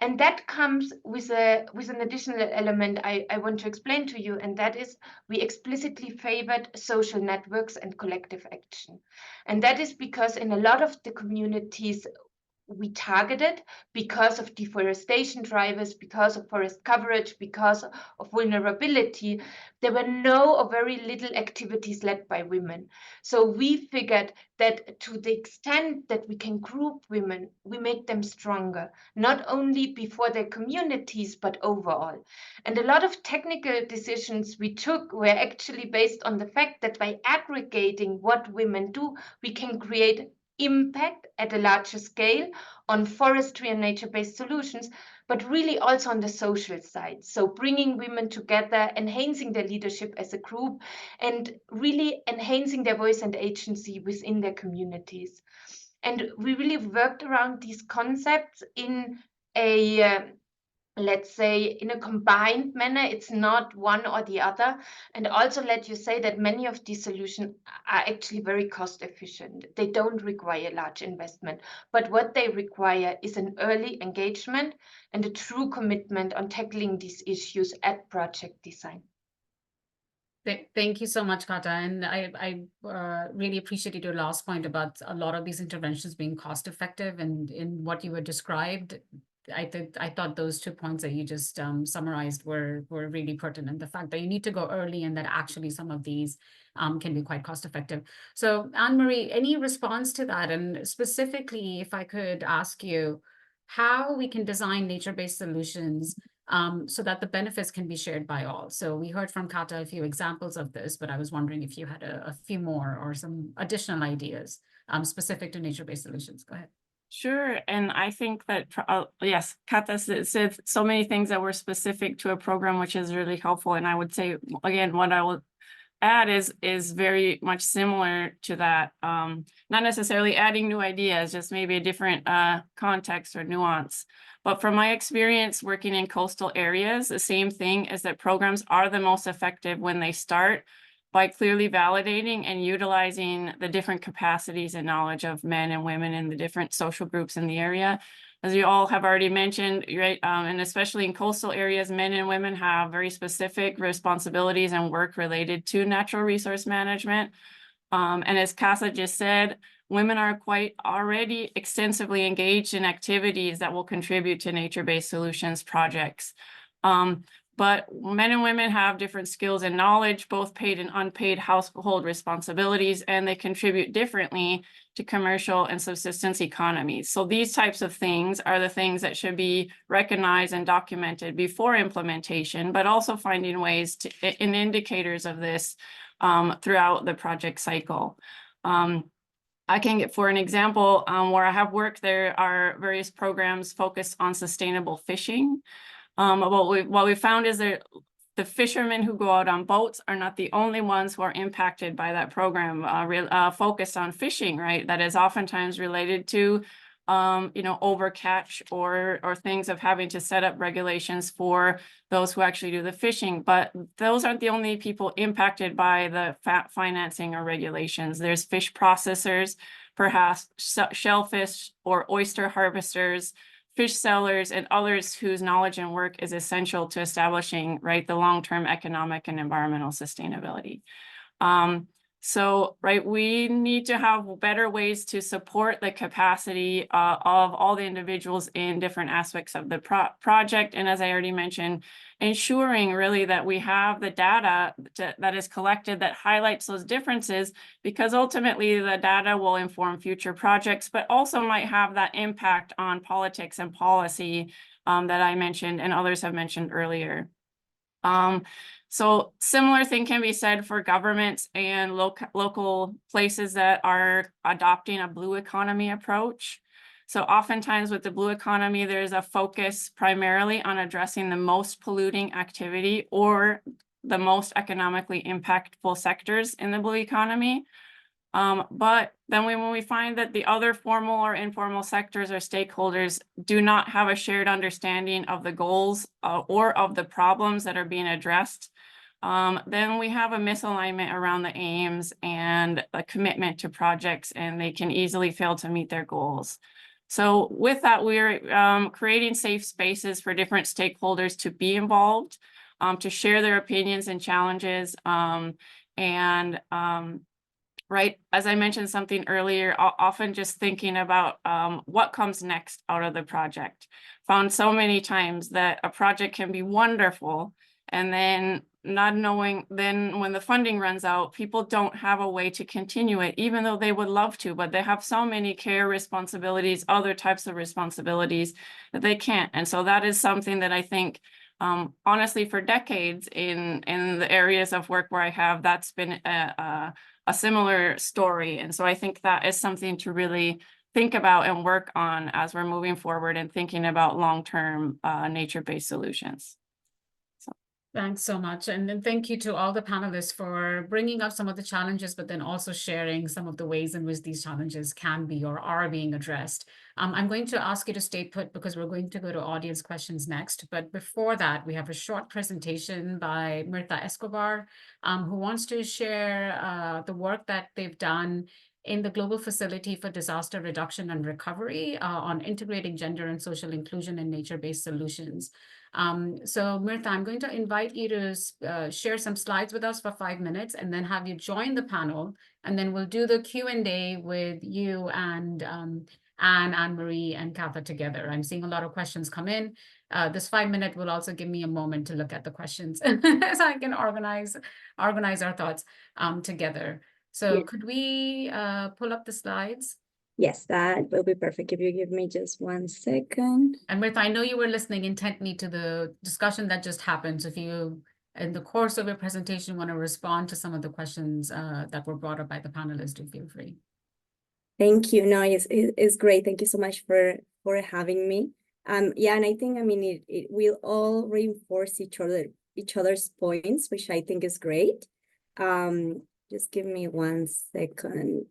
And that comes with an additional element I want to explain to you, and that is we explicitly favored social networks and collective action. And that is because in a lot of the communities we targeted, because of deforestation drivers, because of forest coverage, because of vulnerability, there were no or very little activities led by women. So we figured that to the extent that we can group women, we make them stronger, not only before their communities, but overall. And a lot of technical decisions we took were actually based on the fact that by aggregating what women do, we can create impact at a larger scale on forestry and nature-based solutions, but really also on the social side. So bringing women together, enhancing their leadership as a group, and really enhancing their voice and agency within their communities. And we really worked around these concepts in a let's say, in a combined manner. It's not one or the other. And also let you say that many of these solutions are actually very cost efficient. They don't require large investment, but what they require is an early engagement and a true commitment on tackling these issues at project design. Thank you so much, Kata. And I really appreciated your last point about a lot of these interventions being cost effective, and in what you were described, I thought those 2 points that you just summarized were really pertinent. The fact that you need to go early and that actually some of these can be quite cost effective. So Anne-Marie, any response to that? And specifically, if I could ask you how we can design nature-based solutions so that the benefits can be shared by all. So we heard from Kata a few examples of this, but I was wondering if you had a few more or some additional ideas specific to nature-based solutions. Go ahead. Sure. And I think that, yes, Kata said so many things that were specific to a program, which is really helpful. And I would say, again, what I will add is very much similar to that. Not necessarily adding new ideas, just maybe a different context or nuance. But from my experience working in coastal areas, the same thing is that programs are the most effective when they start by clearly validating and utilizing the different capacities and knowledge of men and women in the different social groups in the area. As you all have already mentioned, right, and especially in coastal areas, men and women have very specific responsibilities and work related to natural resource management. And as Casa just said, women are quite already extensively engaged in activities that will contribute to nature-based solutions projects. But men and women have different skills and knowledge, both paid and unpaid household responsibilities, and they contribute differently to commercial and subsistence economies. So these types of things are the things that should be recognized and documented before implementation, but also finding ways to, in indicators of this throughout the project cycle. I can get, for an example, where I have worked, there are various programs focused on sustainable fishing. What we found is that the fishermen who go out on boats are not the only ones who are impacted by that program focused on fishing, right? That is oftentimes related to, overcatch or things of having to set up regulations for those who actually do the fishing. But those aren't the only people impacted by the financing or regulations. There's fish processors, perhaps shellfish or oyster harvesters, fish sellers, and others whose knowledge and work is essential to establishing, right, the long-term economic and environmental sustainability. So, right, we need to have better ways to support the capacity of all the individuals in different aspects of the project. And as I already mentioned, ensuring really that we have the data that is collected that highlights those differences, because ultimately the data will inform future projects, but also might have that impact on politics and policy that I mentioned and others have mentioned earlier. So similar thing can be said for governments and local places that are adopting a blue economy approach. So oftentimes with the blue economy, there's a focus primarily on addressing the most polluting activity or the most economically impactful sectors in the blue economy. But then when we find that the other formal or informal sectors or stakeholders do not have a shared understanding of the goals or of the problems that are being addressed, then we have a misalignment around the aims and a commitment to projects, and they can easily fail to meet their goals. So with that, we're creating safe spaces for different stakeholders to be involved, to share their opinions and challenges, right, as I mentioned something earlier, often just thinking about what comes next out of the project. Found so many times that a project can be wonderful, and then not knowing, then when the funding runs out, people don't have a way to continue it, even though they would love to, but they have so many care responsibilities, other types of responsibilities that they can't. And so that is something that I think, honestly, for decades in the areas of work where I have, that's been a similar story. And so I think that is something to really think about and work on as we're moving forward and thinking about long-term nature-based solutions. Thanks so much. And then thank you to all the panelists for bringing up some of the challenges, but then also sharing some of the ways in which these challenges can be or are being addressed. I'm going to ask you to stay put because we're going to go to audience questions next. But before that, we have a short presentation by Mirtha Escobar, who wants to share the work that they've done in the Global Facility for Disaster Reduction and Recovery on integrating gender and social inclusion in nature-based solutions. So Mirtha, I'm going to invite you to share some slides with us for 5 minutes and then have you join the panel, and then we'll do the Q&A with you and Anne-Marie and Katha together. I'm seeing a lot of questions come in. This 5 minute will also give me a moment to look at the questions so I can organize our thoughts together. So yeah. Could we pull up the slides? Yes, that will be perfect if you give me just 1 second. And Mirtha, I know you were listening intently to the discussion that just happened. So if you, in the course of your presentation, want to respond to some of the questions that were brought up by the panelists, do feel free. Thank you. No, it's great. Thank you so much for having me. Yeah, and I think, I mean, it will all reinforce each other's points, which I think is great. Just give me 1 second.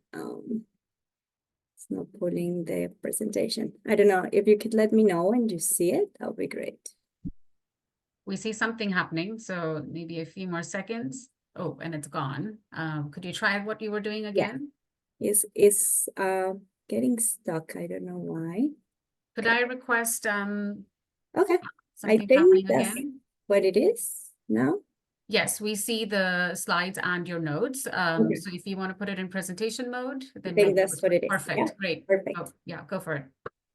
It's not pulling the presentation. I don't know if you could let me know when you see it. That would be great. We see something happening, so maybe a few more seconds. Oh, and it's gone. Could you try what you were doing again? Is getting stuck. I don't know why. Could I request Okay, I something think happening that's again? what it is now. Yes, we see the slides and your notes. Okay. So if you want to put it in presentation mode, I then think maybe that's what it is. perfect. Yeah, Great. perfect. Oh, yeah, go for it.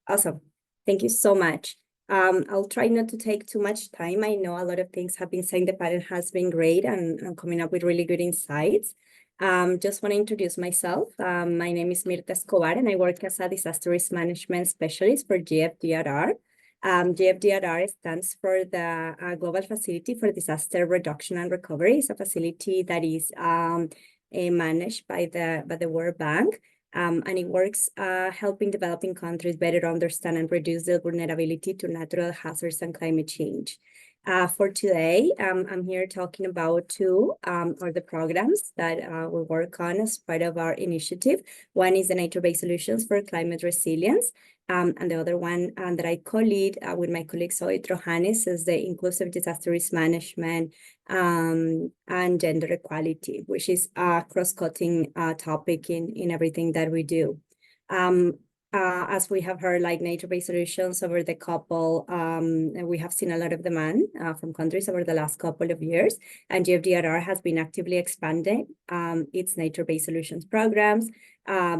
Awesome. Thank you so much. I'll try not to take too much time. I know a lot of things have been saying. The panel has been great and coming up with really good insights. Just want to introduce myself. My name is Mirta Escobar, and I work as a disaster risk management specialist for GFDRR. GFDRR stands for the Global Facility for Disaster Reduction and Recovery. It's a facility that is managed by the World Bank. And it works helping developing countries better understand and reduce their vulnerability to natural hazards and climate change. For today, I'm here talking about two of the programs that we work on as part of our initiative. One is the nature-based solutions for climate resilience. And the other one that I co-lead with my colleague Zoe Trojanes is the inclusive disaster risk management and gender equality, which is a cross-cutting topic in everything that we do. As we have heard, like nature-based solutions over the couple, we have seen a lot of demand from countries over the last couple of years, and GFDRR has been actively expanding its nature-based solutions programs,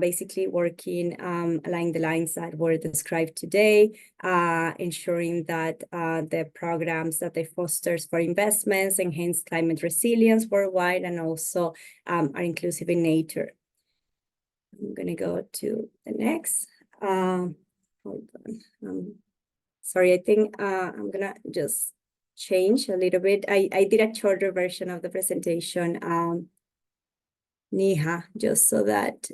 basically working along the lines that were described today, ensuring that the programs that they fosters for investments enhance climate resilience worldwide and also are inclusive in nature. I'm going to go to the next. Hold on. Sorry, I think I'm going to just change a little bit. I did a shorter version of the presentation. Niha, just so that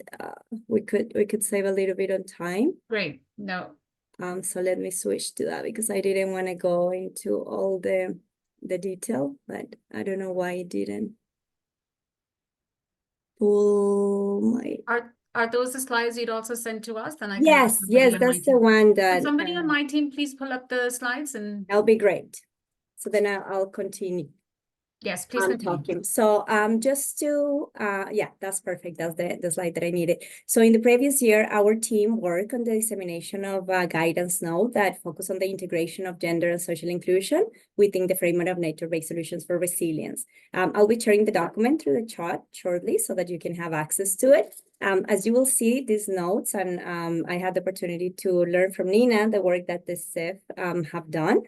we could save a little bit of time. Great. No. So let me switch to that because I didn't want to go into all the detail, but I don't know why it didn't pull my. Are those the slides you'd also send to us? Then I can. Yes, that's the one that. Can somebody on my team please pull up the slides and. That'll be great. So then I'll continue. Yes, please continue. Talking. So just to yeah, that's perfect. That's the slide that I needed. So in the previous year, our team worked on the dissemination of a guidance note that focused on the integration of gender and social inclusion within the framework of nature-based solutions for resilience. I'll be sharing the document through the chat shortly so that you can have access to it. As you will see these notes, and I had the opportunity to learn from Nina the work that the CIF have done.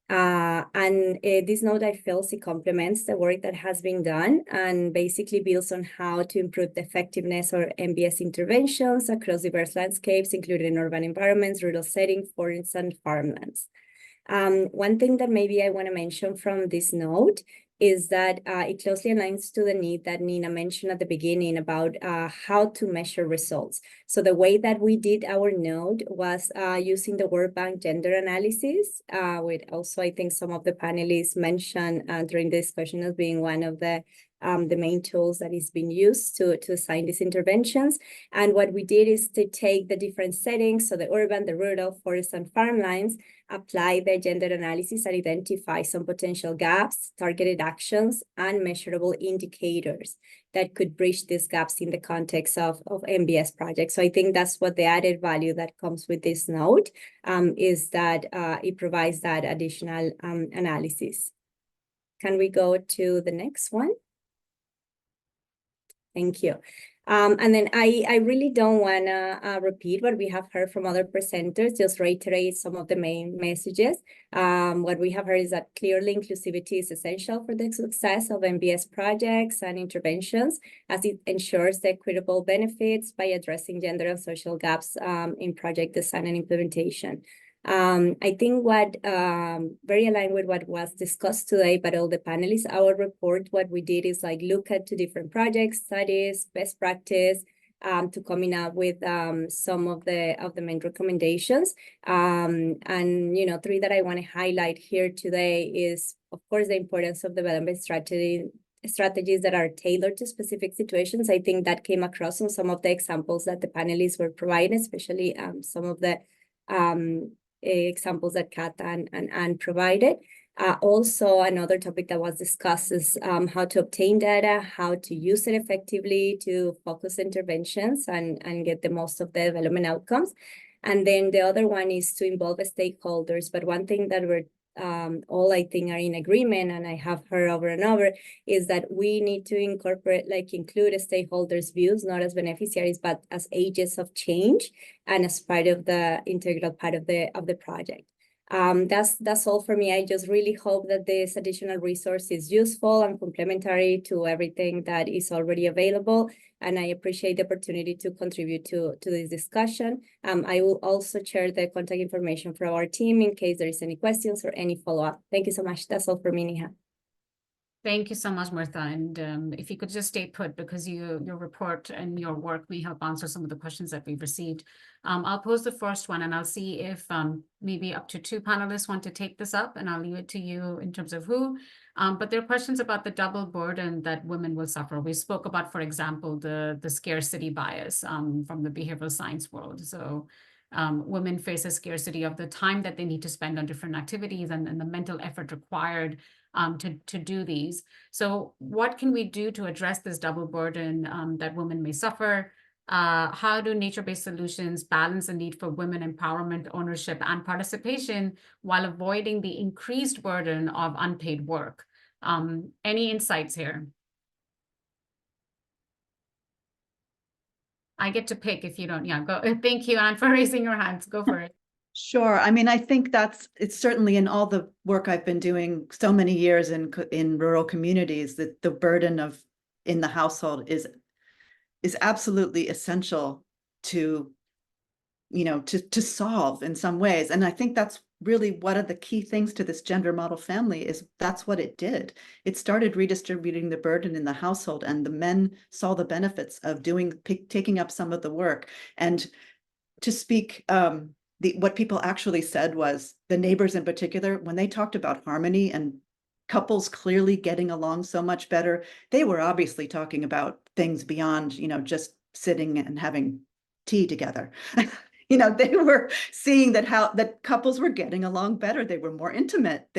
This note, I feel it complements the work that has been done and basically builds on how to improve the effectiveness of NBS interventions across diverse landscapes, including urban environments, rural settings, forests, and farmlands. One thing that maybe I want to mention from this note is that it closely aligns to the need that Nina mentioned at the beginning about how to measure results. So the way that we did our note was using the World Bank gender analysis, with also I think some of the panelists mentioned during the discussion as being one of the main tools that is being used to assign these interventions. And what we did is to take the different settings, so the urban, the rural, forest, and farmlands, apply the gender analysis and identify some potential gaps, targeted actions, and measurable indicators that could bridge these gaps in the context of NBS projects. So I think that's what the added value that comes with this note is that it provides that additional analysis. Can we go to the next one? Thank you. And then I really don't want to repeat what we have heard from other presenters, just reiterate some of the main messages. What we have heard is that clearly inclusivity is essential for the success of NBS projects and interventions, as it ensures the equitable benefits by addressing gender and social gaps in project design and implementation. I think what very aligned with what was discussed today by all the panelists, our report, what we did is like look at 2 different projects, studies, best practice, to coming up with some of the main recommendations. And 3 that I want to highlight here today is, of course, the importance of development strategies that are tailored to specific situations. I think that came across on some of the examples that the panelists were providing, especially some of the examples that Kat and Anne provided. Also, another topic that was discussed is how to obtain data, how to use it effectively to focus interventions and get the most of the development outcomes. And then the other one is to involve stakeholders. But one thing that we're all I think are in agreement, and I have heard over and over, is that we need to incorporate, include stakeholders' views, not as beneficiaries, but as agents of change and as part of the integral part of the project. That's all for me. I just really hope that this additional resource is useful and complementary to everything that is already available. And I appreciate the opportunity to contribute to this discussion. I will also share the contact information for our team in case there is any questions or any follow-up. Thank you so much. That's all for me, Neha. Thank you so much, Martha. And if you could just stay put, because your report and your work may help answer some of the questions that we've received. I'll pose the first one, and I'll see if maybe up to 2 panelists want to take this up, and I'll leave it to you in terms of who. But there are questions about the double burden that women will suffer. We spoke about, for example, the scarcity bias from the behavioral science world. So women face a scarcity of the time that they need to spend on different activities and the mental effort required to do these. So what can we do to address this double burden that women may suffer? How do nature-based solutions balance the need for women empowerment, ownership, and participation while avoiding the increased burden of unpaid work? Any insights here? I get to pick if you don't. Yeah, go. Thank you, Anne, for raising your hands. Go for it. Sure. I mean, I think it's certainly in all the work I've been doing so many years in rural communities, that the burden of in the household is absolutely essential to, to solve in some ways. And I think that's really one of the key things to this gender model family is that's what it did. It started redistributing the burden in the household, and the men saw the benefits of taking up some of the work. And to speak, what people actually said was, the neighbors in particular, when they talked about harmony and couples clearly getting along so much better, they were obviously talking about things beyond, just sitting and having tea together. They were seeing that couples were getting along better. They were more intimate.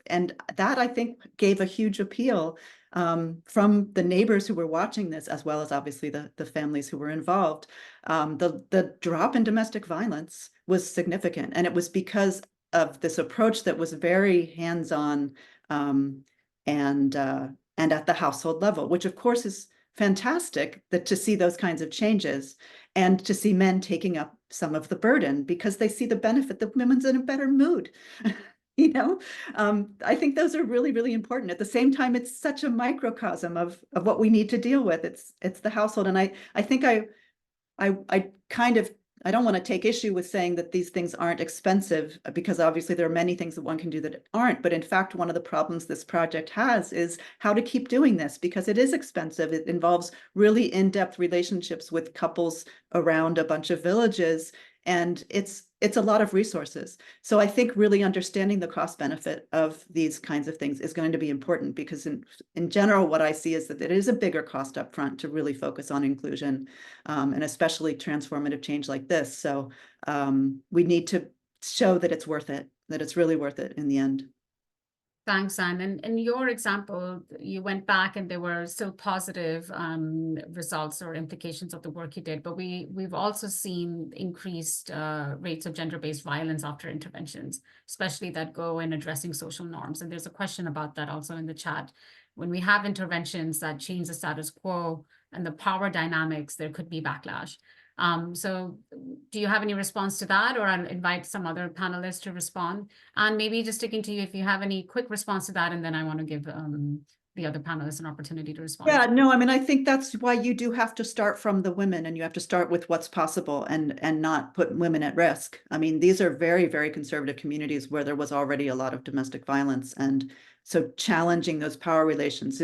And that, I think, gave a huge appeal from the neighbors who were watching this, as well as obviously the families who were involved. The drop in domestic violence was significant, and it was because of this approach that was very hands-on and at the household level, which of course is fantastic to see those kinds of changes, and to see men taking up some of the burden because they see the benefit that women's in a better mood. I think those are really, really important. At the same time, it's such a microcosm of what we need to deal with. It's the household. And I think I don't want to take issue with saying that these things aren't expensive, because obviously there are many things that one can do that aren't. But in fact, one of the problems this project has is how to keep doing this, because it is expensive. It involves really in-depth relationships with couples around a bunch of villages, and it's a lot of resources. So I think really understanding the cost benefit of these kinds of things is going to be important, because in general, what I see is that it is a bigger cost up front to really focus on inclusion, and especially transformative change like this. So we need to show that it's worth it, that it's really worth it in the end. Thanks, Anne. And in your example, you went back and there were still positive results or implications of the work you did, but we've also seen increased rates of gender-based violence after interventions, especially that go in addressing social norms. And there's a question about that also in the chat. When we have interventions that change the status quo and the power dynamics, there could be backlash. So do you have any response to that, or I'll invite some other panelists to respond? And maybe just sticking to you, if you have any quick response to that, and then I want to give the other panelists an opportunity to respond. Yeah, no, I mean, I think that's why you do have to start from the women, and you have to start with what's possible and not put women at risk. I mean, these are very, very conservative communities where there was already a lot of domestic violence. And so challenging those power relations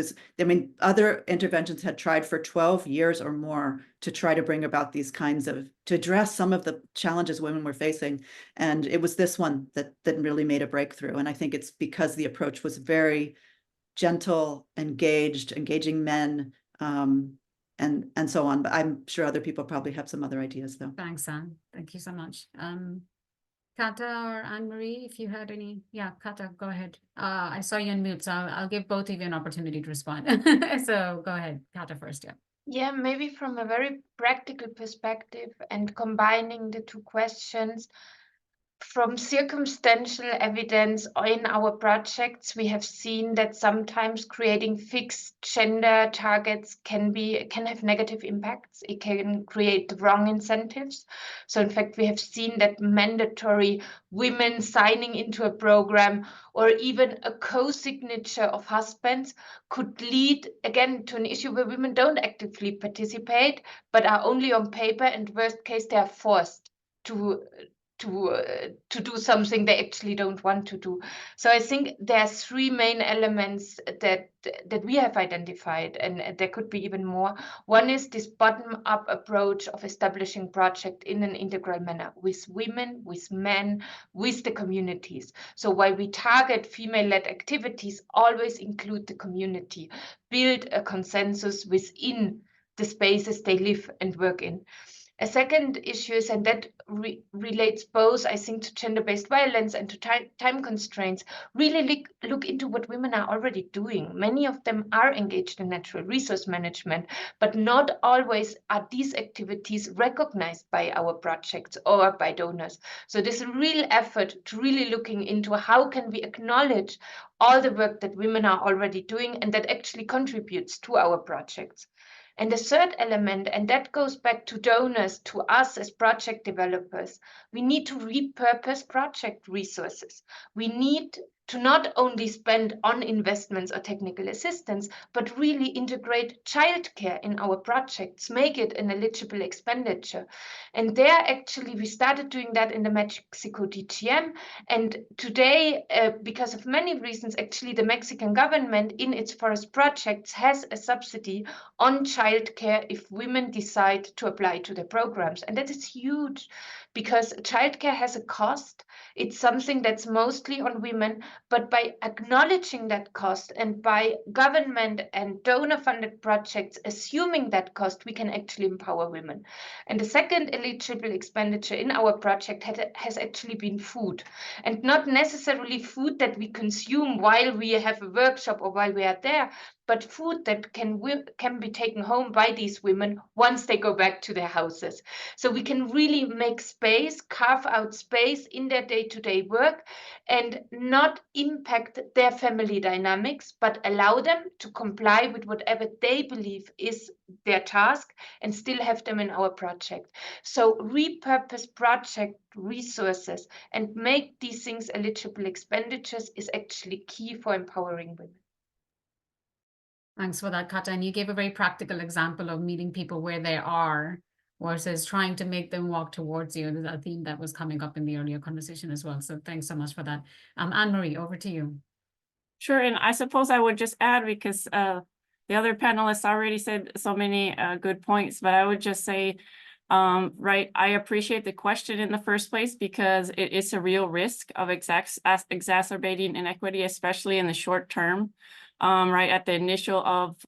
other interventions had tried for 12 years or more to try to bring about these kinds of, to address some of the challenges women were facing. And it was this one that really made a breakthrough. And I think it's because the approach was very gentle, engaging men, and so on. But I'm sure other people probably have some other ideas though. Thanks, Anne. Thank you so much. Kata or Anne-Marie, if you had any. Yeah, Kata, go ahead. I saw you on mute, so I'll give both of you an opportunity to respond. So go ahead, Kata first, yeah. Yeah, maybe from a very practical perspective and combining the two questions. From circumstantial evidence in our projects, we have seen that sometimes creating fixed gender targets can have negative impacts. It can create the wrong incentives. So in fact, we have seen that mandatory women signing into a program or even a co-signature of husbands could lead again to an issue where women don't actively participate, but are only on paper, and worst case, they are forced to do something they actually don't want to do. So I think there are three main elements that we have identified, and there could be even more. One is this bottom-up approach of establishing project in an integral manner with women, with men, with the communities. So while we target female-led activities, always include the community, build a consensus within the spaces they live and work in. A second issue is, and that relates both, I think, to gender-based violence and to time constraints, really look into what women are already doing. Many of them are engaged in natural resource management, but not always are these activities recognized by our projects or by donors. So there's a real effort to really looking into how can we acknowledge all the work that women are already doing and that actually contributes to our projects. And the third element, and that goes back to donors, to us as project developers, we need to repurpose project resources. We need to not only spend on investments or technical assistance, but really integrate childcare in our projects, make it an eligible expenditure. And there actually we started doing that in the Mexico DGM. And today, because of many reasons, actually the Mexican government in its forest projects has a subsidy on childcare if women decide to apply to the programs. And that is huge because childcare has a cost. It's something that's mostly on women, but by acknowledging that cost and by government and donor-funded projects assuming that cost, we can actually empower women. And the second eligible expenditure in our project has actually been food, and not necessarily food that we consume while we have a workshop or while we are there, but food that can be taken home by these women once they go back to their houses. So we can really make space, carve out space in their day-to-day work and not impact their family dynamics, but allow them to comply with whatever they believe is their task and still have them in our project. So repurpose project resources and make these things eligible expenditures is actually key for empowering women. Thanks for that, Kata. And you gave a very practical example of meeting people where they are versus trying to make them walk towards you. There's a theme that was coming up in the earlier conversation as well. So thanks so much for that. Anne-Marie, over to you. Sure, and I suppose I would just add, because the other panelists already said so many good points, but I would just say, right, I appreciate the question in the first place because it is a real risk of exacerbating inequity, especially in the short term, right, at the initial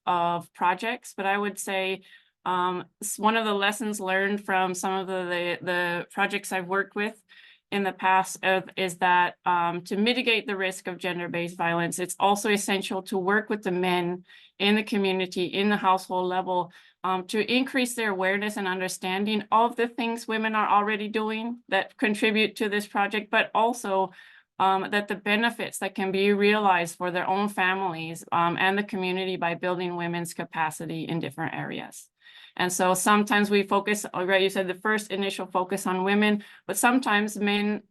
of projects. But I would say one of the lessons learned from some of the projects I've worked with in the past is that to mitigate the risk of gender-based violence, it's also essential to work with the men in the community, in the household level, to increase their awareness and understanding of the things women are already doing that contribute to this project, but also that the benefits that can be realized for their own families and the community by building women's capacity in different areas. And so sometimes we focus, right, you said the first initial focus on women, but sometimes men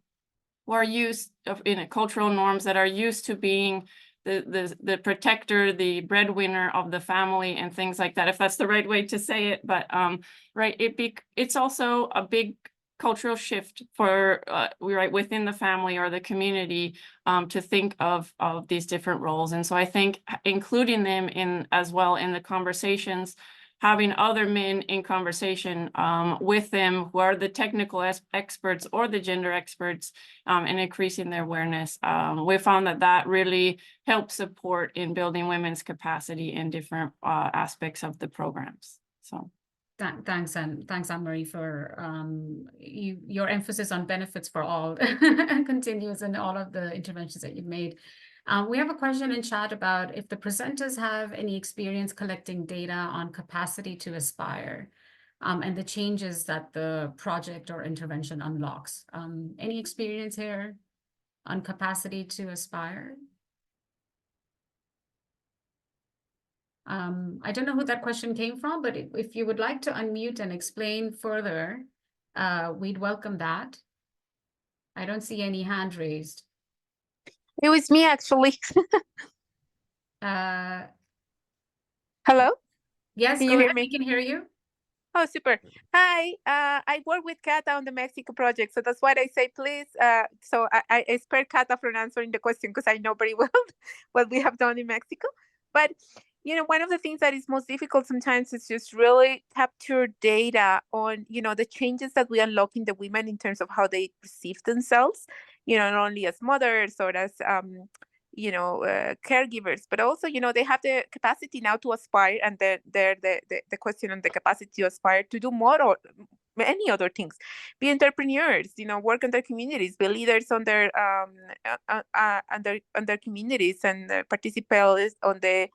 who are used in cultural norms that are used to being the protector, the breadwinner of the family and things like that, if that's the right way to say it. But right, it's also a big cultural shift for right within the family or the community to think of these different roles. And so I think including them in as well in the conversations, having other men in conversation with them who are the technical experts or the gender experts and increasing their awareness. We found that really helps support in building women's capacity in different aspects of the programs. So Thanks, Anne-Marie, for your emphasis on benefits for all continues in all of the interventions that you've made. We have a question in chat about if the presenters have any experience collecting data on capacity to aspire and the changes that the project or intervention unlocks. Any experience here on capacity to aspire? I don't know who that question came from, but if you would like to unmute and explain further, we'd welcome that. I don't see any hand raised. It was me, actually. Hello? Yes, Can go you hear ahead. me? We can hear you. Oh, super. Hi, I work with Kata on the Mexico project, so that's why I say please. So I spare Kata from answering the question because I know very well what we have done in Mexico. But, you know, one of the things that is most difficult sometimes is just really capture data on, you know, the changes that we unlock in the women in terms of how they perceive themselves, you know, not only as mothers or as, you know, caregivers, but also, you know, they have the capacity now to aspire, and the question on the capacity to aspire to do more or many other things, be entrepreneurs, you know, work in their communities, be leaders on their communities, and participate on the,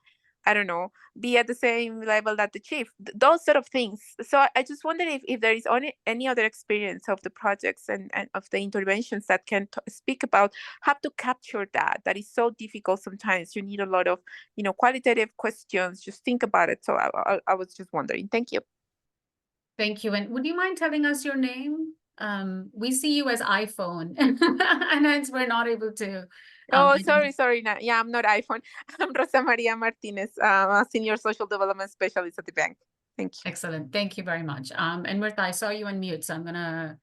I don't know, be at the same level that the chief, those sort of things. So I just wonder if there is any other experience of the projects and of the interventions that can speak about how to capture that. That is so difficult sometimes. You need a lot of, you know, qualitative questions. Just think about it. So I was just wondering. Thank you. Thank you. And would you mind telling us your name? We see you as iPhone, and hence we're not able to. Oh, sorry. No, yeah, I'm not iPhone. I'm Rosa Maria Martinez, a senior social development specialist at the bank. Thank you. Excellent. Thank you very much. And Mirtha, I saw you on mute, so I'm gonna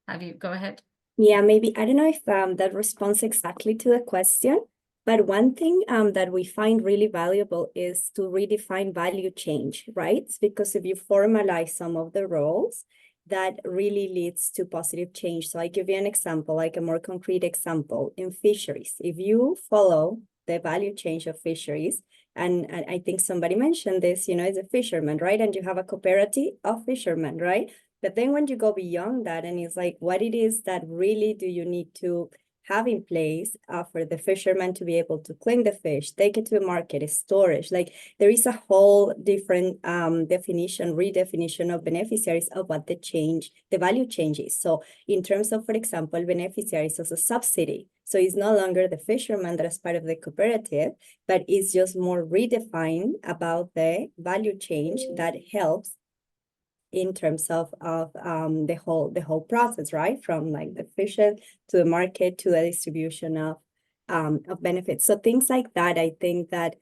have you go ahead. Yeah, maybe, I don't know if that responds exactly to the question, but one thing that we find really valuable is to redefine value change, right? Because if you formalize some of the roles, that really leads to positive change. So I give you an example, like a more concrete example in fisheries. If you follow the value change of fisheries, and I think somebody mentioned this, you know, as a fisherman, right? And you have a cooperative of fishermen, right? But then when you go beyond that, and it's like, what it is that really do you need to have in place for the fisherman to be able to clean the fish, take it to the market, storage? Like, there is a whole different redefinition of beneficiaries of what the value change is. So in terms of, for example, beneficiaries as a subsidy, so it's no longer the fisherman that is part of the cooperative, but it's just more redefined about the value change that helps in terms of the whole process, right? From like the fishing to the market to the distribution of benefits. So things like that, I think that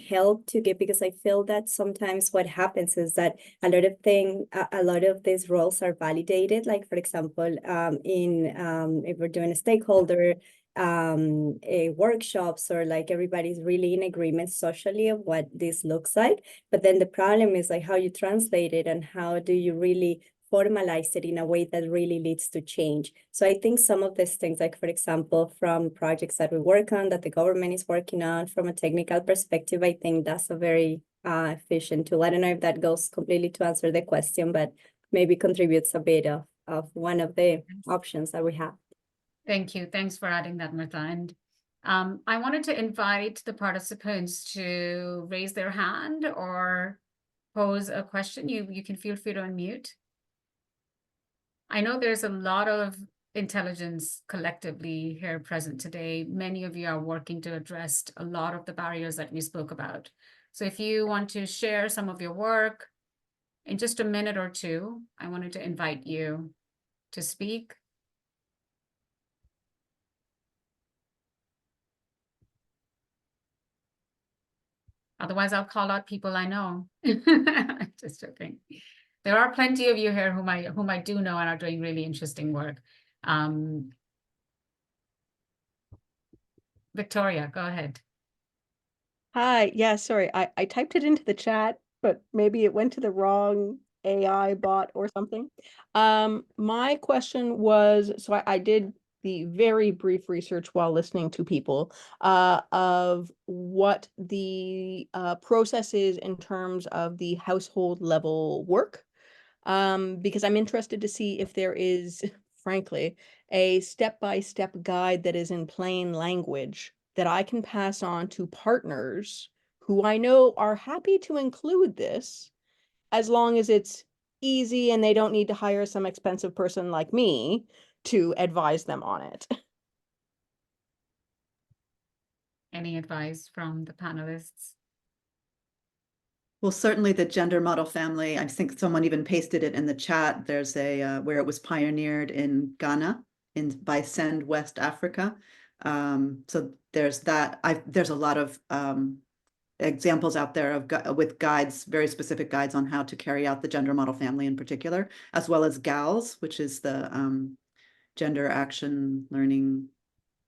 help to get, because I feel that sometimes what happens is that a lot of these roles are validated. Like, for example, if we're doing a stakeholder workshops, or like everybody's really in agreement socially of what this looks like. But then the problem is like how you translate it and how do you really formalize it in a way that really leads to change. So I think some of these things, like for example, from projects that we work on, that the government is working on from a technical perspective, I think that's a very efficient tool. I don't know if that goes completely to answer the question, but maybe contributes a bit of one of the options that we have. Thank you. Thanks for adding that, Mirtha. And I wanted to invite the participants to raise their hand or pose a question. You can feel free to unmute. I know there's a lot of intelligence collectively here present today. Many of you are working to address a lot of the barriers that we spoke about. So if you want to share some of your work in just a minute or two, I wanted to invite you to speak. Otherwise, I'll call out people I know. Just joking. There are plenty of you here whom I do know and are doing really interesting work. Victoria, go ahead. Hi, yeah, sorry. I typed it into the chat, but maybe it went to the wrong AI bot or something. My question was, so I did the very brief research while listening to people of what the process is in terms of the household level work, because I'm interested to see if there is, frankly, a step-by-step guide that is in plain language that I can pass on to partners who I know are happy to include this, as long as it's easy and they don't need to hire some expensive person like me to advise them on it. Any advice from the panelists? Well, certainly the gender model family, I think someone even pasted it in the chat. There's a where it was pioneered in Ghana by Send West Africa. So there's that. There's a lot of examples out there of with guides, very specific guides on how to carry out the gender model family in particular, as well as GALS, which is the gender action learning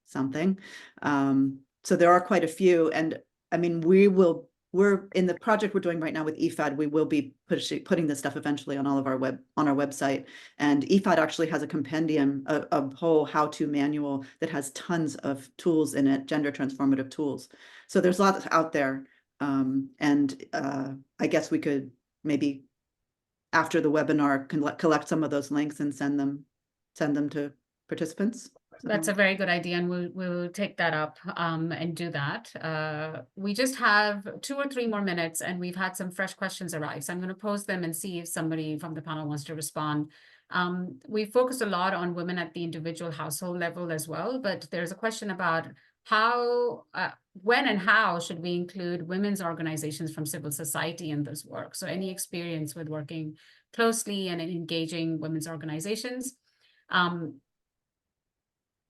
something. So there are quite a few, and I mean, we're in the project we're doing right now with IFAD, we will be putting this stuff eventually on all of our website. And IFAD actually has a compendium, a whole how-to manual that has tons of tools in it, gender transformative tools. So there's lots out there. And I guess we could maybe after the webinar collect some of those links and send them to participants. That's a very good idea, and we'll take that up and do that. We just have 2 or 3 more minutes, and we've had some fresh questions arrive. So I'm going to pose them and see if somebody from the panel wants to respond. We focused a lot on women at the individual household level as well, but there's a question about how, when and how should we include women's organizations from civil society in this work? So any experience with working closely and engaging women's organizations?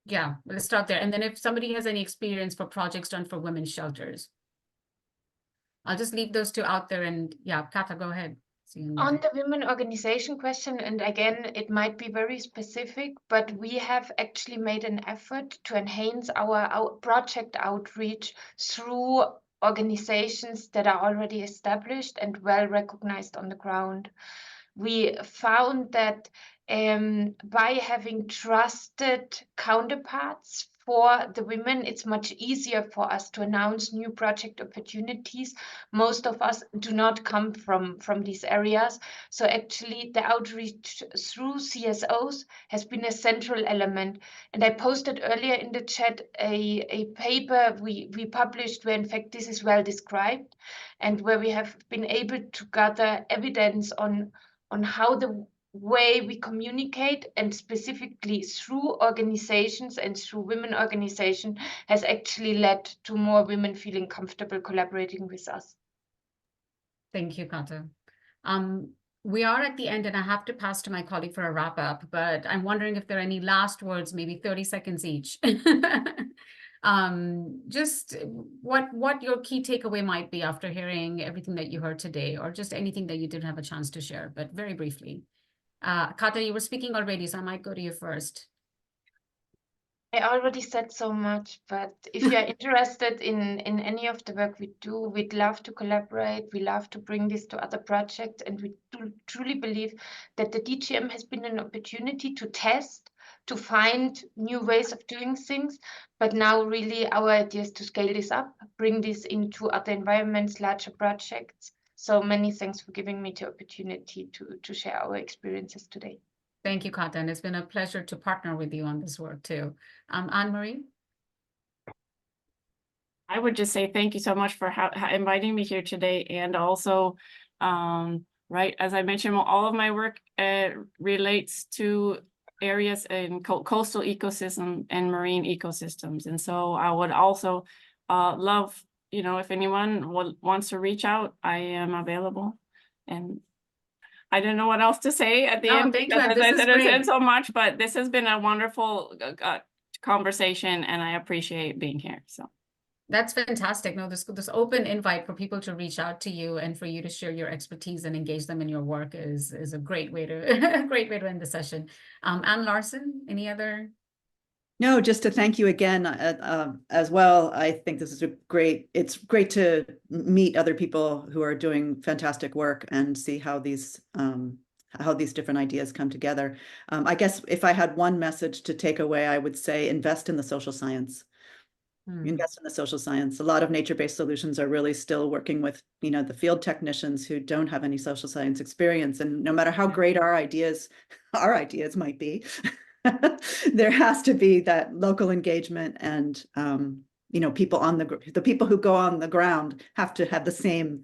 Yeah, let's start there. And then if somebody has any experience for projects done for women's shelters, I'll just leave those 2 out there. And yeah, Kata, go ahead. On the women organization question, and again, it might be very specific, but we have actually made an effort to enhance our project outreach through organizations that are already established and well recognized on the ground. We found that by having trusted counterparts for the women, it's much easier for us to announce new project opportunities. Most of us do not come from these areas. So actually the outreach through CSOs has been a central element. And I posted earlier in the chat a paper we published where in fact this is well described and where we have been able to gather evidence on how the way we communicate, and specifically through organizations and through women organization, has actually led to more women feeling comfortable collaborating with us. Thank you, Kata. We are at the end, and I have to pass to my colleague for a wrap up, but I'm wondering if there are any last words, maybe 30 seconds each. Just what your key takeaway might be after hearing everything that you heard today, or just anything that you didn't have a chance to share, but very briefly. Kata, you were speaking already, so I might go to you first. I already said so much, but if you're interested in any of the work we do, we'd love to collaborate. We love to bring this to other projects, and we do truly believe that the DGM has been an opportunity to test, to find new ways of doing things. But now really our idea is to scale this up, bring this into other environments, larger projects. So many thanks for giving me the opportunity to share our experiences today. Thank you, Kata, and it's been a pleasure to partner with you on this work too. Anne-Marie? I would just say thank you so much for inviting me here today. And also, right, as I mentioned, all of my work relates to areas in coastal ecosystem and marine ecosystems. And so I would also love, you know, if anyone wants to reach out, I am available. And I don't know what else to say at the end. Thank you. As I said so much, but this has been a wonderful conversation, and I appreciate being here. So that's fantastic. No, this open invite for people to reach out to you and for you to share your expertise and engage them in your work is a great way to end the session. Anne Larson, any other? No, just to thank you again as well. I think this is it's great to meet other people who are doing fantastic work and see how these how these different ideas come together. I guess if I had one message to take away, I would say invest in the social science. Invest in the social science. A lot of nature-based solutions are really still working with, the field technicians who don't have any social science experience. And no matter how great our ideas might be, there has to be that local engagement, and people the people who go on the ground have to have the same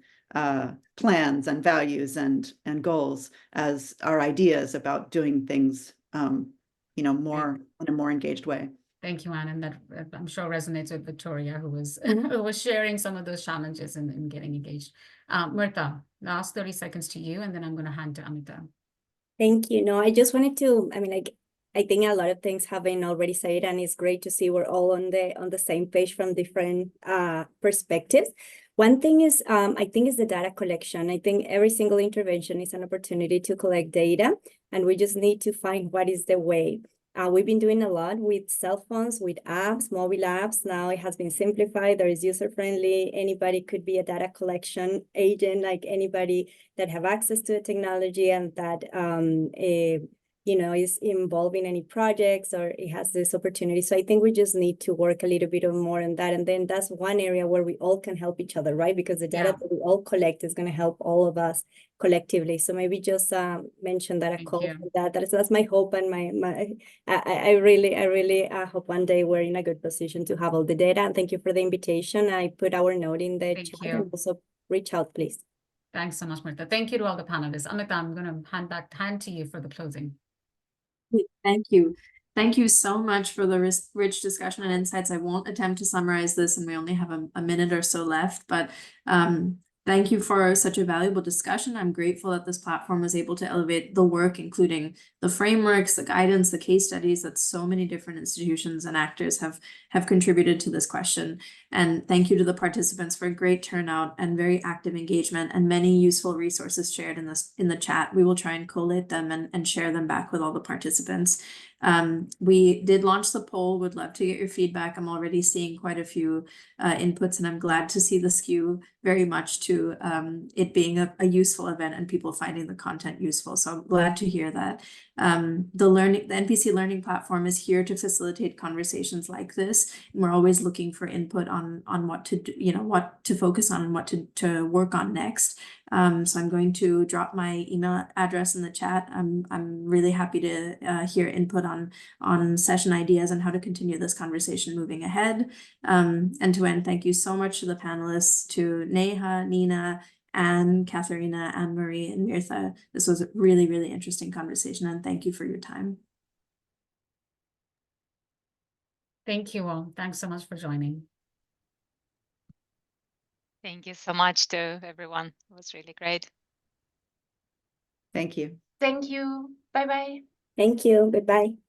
plans and values and goals as our ideas about doing things more in a more engaged way. Thank you, Anne, and that I'm sure resonates with Victoria, who was sharing some of those challenges in getting engaged. Mirtha, last 30 seconds to you, and then I'm going to hand to Amita. Thank you. No, I just wanted to, I think a lot of things have been already said, and it's great to see we're all on the same page from different perspectives. One thing is, I think, is the data collection. I think every single intervention is an opportunity to collect data, and we just need to find what is the way. We've been doing a lot with cell phones, with apps, mobile apps. Now it has been simplified. There is user-friendly. Anybody could be a data collection agent, like anybody that have access to the technology and that is involved in any projects, or it has this opportunity. So I think we just need to work a little bit more on that. And then that's one area where we all can help each other, right? Because the data that we all collect is going to help all of us collectively. So maybe just mention that a call for that. That's my hope, and I really hope one day we're in a good position to have all the data. And thank you for the invitation. I put our note in the chat, and also reach out, please. Thanks so much, Mirtha. Thank you to all the panelists. Amita, I'm going to hand to you for the closing. Thank you. Thank you so much for the rich discussion and insights. I won't attempt to summarize this, and we only have a minute or so left, but thank you for such a valuable discussion. I'm grateful that this platform was able to elevate the work, including the frameworks, the guidance, the case studies that so many different institutions and actors have contributed to this question. And thank you to the participants for a great turnout and very active engagement, and many useful resources shared in the chat. We will try and collate them and share them back with all the participants. We did launch the poll. Would love to get your feedback. I'm already seeing quite a few inputs, and I'm glad to see the skew very much to it being a useful event and people finding the content useful. So I'm glad to hear that. The NPC Learning Platform is here to facilitate conversations like this, and we're always looking for input on what to do, what to focus on and what to work on next. So I'm going to drop my email address in the chat. I'm really happy to hear input on session ideas and how to continue this conversation moving ahead. And to end, thank you so much to the panelists, to Neha, Nina, Anne, Katharina, Anne-Marie, and Mirtha. This was a really, really interesting conversation, and thank you for your time. Thank you all. Thanks so much for joining. Thank you so much to everyone. It was really great. Thank you. Thank you. Bye-bye. Thank you. Goodbye.